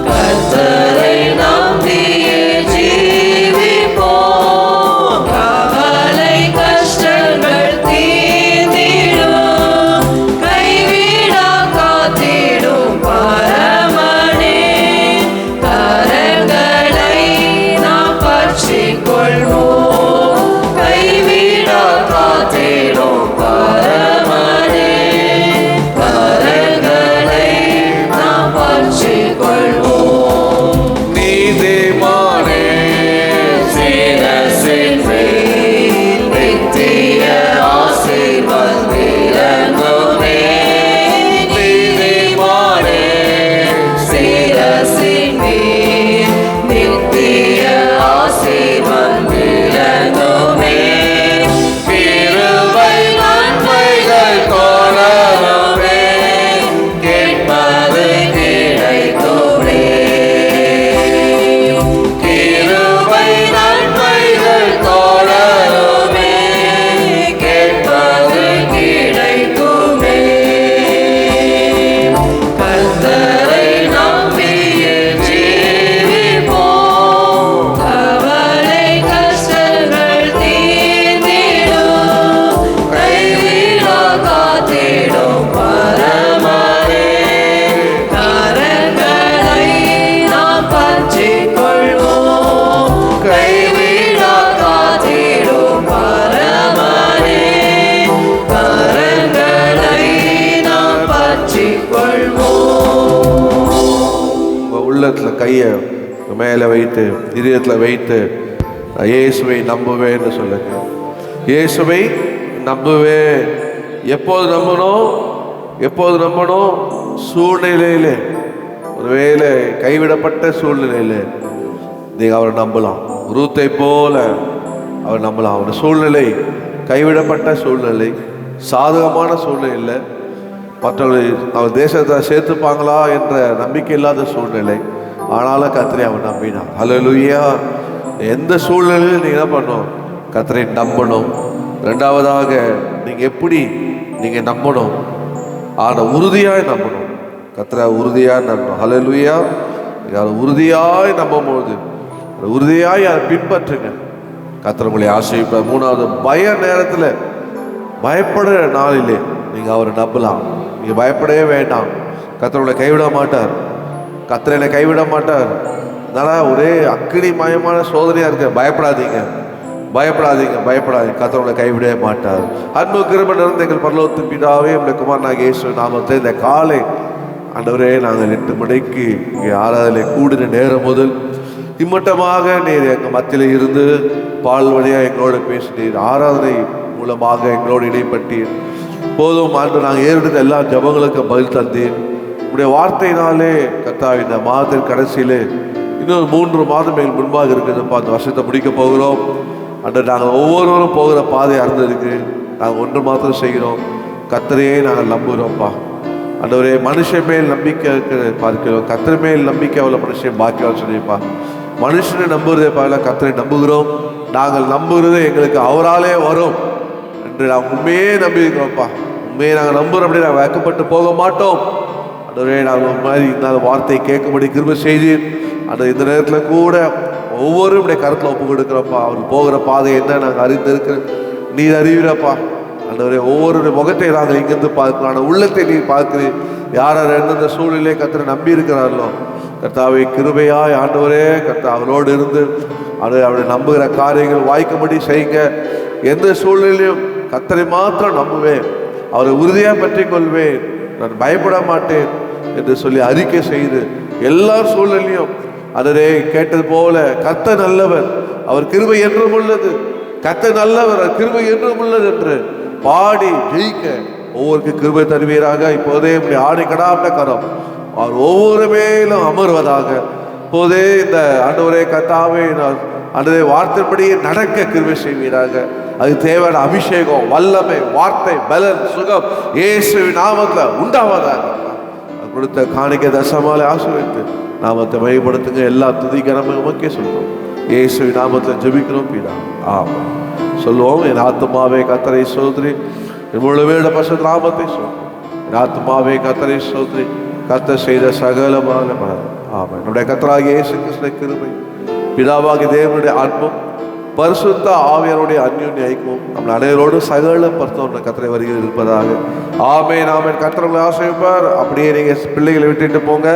கர்த்தரை நம்பியே ஜீவிப்போம், கவலை கஷ்டங்கள் தீர்ந்திடும், கைவிடா காத்திடும் பரமனே. கரங்களை நாம் பற்றிக் கொள்வோம், கைவிடா காத்திடும் பரமனே. கரங்களை நாம் பற்றிக் கொள்வோம். நீதிமானே சிரசின் மேல் நித்திய ஆசீர்வாதம் இறங்குமே. நீதிமானே சிரசின் மேல் நித்திய ஆசீர்வாதம் இறங்குமே. கிருபை நன்மைகள் தொடருமே, கேட்பது கிடைக்குமே. கிருபை நன்மைகள் தொடருமே, கேட்பது கிடைக்குமே. கர்த்தரை நம்பியே ஜீவிப்போம், கவலை கஷ்டங்கள் தீர்ந்திடும், கைவிடா காத்திடும் பரமனே. கரங்களை நாம் பற்றிக் கொள்வோம், கைவிடா காத்திடும் பரமனே. கரங்களை நாம் பற்றிக் கொள்வோம். உங்கள் உள்ளத்தில் கையை மேலே வைத்து, இதயத்தில் வைத்து, நான் இயேசுவை நம்புவேன்னு சொல்லுங்க. இயேசுவை நம்புவேன். எப்போது நம்பணும்? எப்போது நம்பணும்? சூழ்நிலையில், ஒருவேளை கைவிடப்பட்ட சூழ்நிலையில் நீங்கள் அவரை நம்பலாம். ரூத்தை போல அவர் நம்பலாம். அவருடைய சூழ்நிலை கைவிடப்பட்ட சூழ்நிலை, சாதகமான சூழ்நிலை, மற்றவர்களை அவர் தேசத்தை சேர்த்துப்பாங்களா என்ற நம்பிக்கை இல்லாத சூழ்நிலை. ஆனாலும் கர்த்தரை அவன் நம்பினான். ஹல்லேலூயா. எந்த சூழ்நிலையிலும் நீங்கள் என்ன பண்ணணும்? கர்த்தரை நம்பணும். ரெண்டாவதாக நீங்கள் எப்படி நீங்கள் நம்பணும்? ஆனால் உறுதியாய் நம்பணும். கர்த்தரை உறுதியாக நம்பணும். ஹல்லேலூயா. நீங்கள் அதை உறுதியாய் நம்பும்போது, உறுதியாய் அதை பின்பற்றுங்க. கர்த்தர் உங்களை ஆசீர்வதிப்பார். மூணாவது, பய நேரத்தில், பயப்படுற நாளிலே நீங்கள் அவரை நம்பலாம். நீங்கள் பயப்படவே வேண்டாம். கர்த்தர் உங்களை கைவிட மாட்டார். கர்த்தர் என்னை கைவிட மாட்டார். அதனால் ஒரே அக்கினி மயமான சோதனையாக இருக்க, பயப்படாதீங்க, பயப்படாதீங்க, பயப்படாதீங்க. கர்த்தர் உங்களை கைவிடவே மாட்டார். அன்பு கிருபை நிறைந்த எங்கள் பரலோகத்தின் பிதாவே, உங்களுடைய குமாரனாகிய இயேசு நாமத்தில் இந்த காலை ஆண்டவரே, நாங்கள் 8 மணிக்கு இங்கே ஆராதனை கூடின நேரம் முதல் இம்மட்டமாக நீர் எங்கள் மத்தியில் இருந்து பால் வழியாக எங்களோட பேசினீர். ஆராதனை மூலமாக எங்களோடு இடைப்பட்டீர். போதும் ஆண்டு நாங்கள் ஏறெடுத்த எல்லா ஜபங்களுக்கு பதில் தந்தீர். உங்களுடைய வார்த்தையினாலே கர்த்தாவே, இந்த மாதத்தின் கடைசியிலே இன்னொரு 3 மாதம் எங்கள் முன்பாக இருக்குதுப்பா. அந்த வருஷத்தை முடிக்க போகிறோம். அன்று நாங்கள் ஒவ்வொருவரும் போகிற பாதை அறிந்திருக்கு. நாங்கள் ஒன்று மாத்திரம் செய்கிறோம். கர்த்தரையே நாங்கள் நம்புகிறோம்ப்பா. ஆண்டவரே, மனுஷன் மேல் நம்பிக்கை பார்க்கிறோம், கர்த்தர் மேல் நம்பிக்கை அவ்வளோ மனுஷன் பாக்கியம் சொல்லியிருப்பா. மனுஷனை நம்புறதே பால கர்த்தரை நம்புகிறோம். நாங்கள் நம்புகிறது எங்களுக்கு அவராலே வரும் என்று நாங்கள் உண்மையே நம்பியிருக்கிறோம்ப்பா. உண்மையை நாங்கள் நம்புகிறோம். அப்படி நாங்கள் வைக்கப்பட்டு போக மாட்டோம். ஆண்டவரே, நாங்கள் ஒரு மாதிரி இந்த வார்த்தையை கேட்கும்படி கிருபை செய்தீர். அந்த இந்த நேரத்தில் கூட ஒவ்வொருடைய கருத்தில் ஒப்பு கொடுக்குறப்பா. அவர் போகிற பாதை என்ன நாங்கள் அறிந்திருக்கிற நீர் அறிவிறப்பா. ஆண்டவரே, ஒவ்வொரு முகத்தை நாங்கள் இங்கிருந்து பார்க்கிறோம். ஆனால் உள்ளத்தை நீர் பார்க்கிறீர். யார் யார் எந்தெந்த சூழ்நிலையை கர்த்தரை நம்பி இருக்கிறார்களோ, கர்த்தாவை கிருபையாய் ஆண்டவரே கர்த்தா அவரோடு இருந்து அவரை நம்புகிற காரியங்கள் வாய்க்கும்படி செய்யுங்க. எந்த சூழ்நிலையும் கர்த்தரை மாத்திரம் நம்புவேன், அவரை உறுதியாக பற்றி கொள்வேன், நான் பயப்பட மாட்டேன் என்று சொல்லி அறிக்கை செய்து எல்லா சூழ்நிலையும் அதரே கேட்டது போல கர்த்தர் நல்லவர், அவர் கிருபை என்றும் உள்ளது, கர்த்தர் நல்லவர், கிருபை என்றும் உள்ளது என்று பாடி ஜெயிக்க ஒவ்வொருக்கு கிருபை தருவீராக. இப்போதே இப்படி ஆடை கடாப்ட கரம் அவர் ஒவ்வொரு மேலும் அமர்வதாக. இப்போதே இந்த ஆண்டவரே கர்த்தாவே, ஆண்டவரே வார்த்தைப்படியே நடக்க கிருபை செய்வீராக. அது தேவையான அபிஷேகம், வல்லமை, வார்த்தை, பலன், சுகம் இயேசுவின் நாமத்தில் உண்டாவதாக. கொடுத்த காணிக்கை தசமாலை ஆசீர்வதித்து நாமத்தை மையப்படுத்துங்க. எல்லா துதி கனமும் உமக்கே சொல்லுவோம். இயேசுவின் நாமத்தில் ஜெபிக்கிறோம் பிதா, ஆமென். சொல்லுவோம். என் ஆத்துமாவே கர்த்தரை ஸ்தோத்திரி, முழு வேட பரிசுத்த நாமத்தை சொல்லுவோம். என் ஆத்துமாவே கர்த்தரை ஸ்தோத்திரி, கர்த்தர் செய்த சகலமான ஆமென். நம்முடைய கர்த்தராகிய இயேசு கிறிஸ்துவின் கிருபை, பிதாவாகிய தேவனுடைய அன்பும் பரிசுத்த ஆவியாருடைய அந்யோன்ய ஐக்கியமும் நம்ம அனைவரோடு சகல பரிசுத்த கர்த்தரை வருகையில் இருப்பதாக. ஆமென், ஆமென். கர்த்தர் உங்களை ஆசீர்வதிப்பார். அப்படியே நீங்க பிள்ளைகளை விட்டுட்டு போங்க.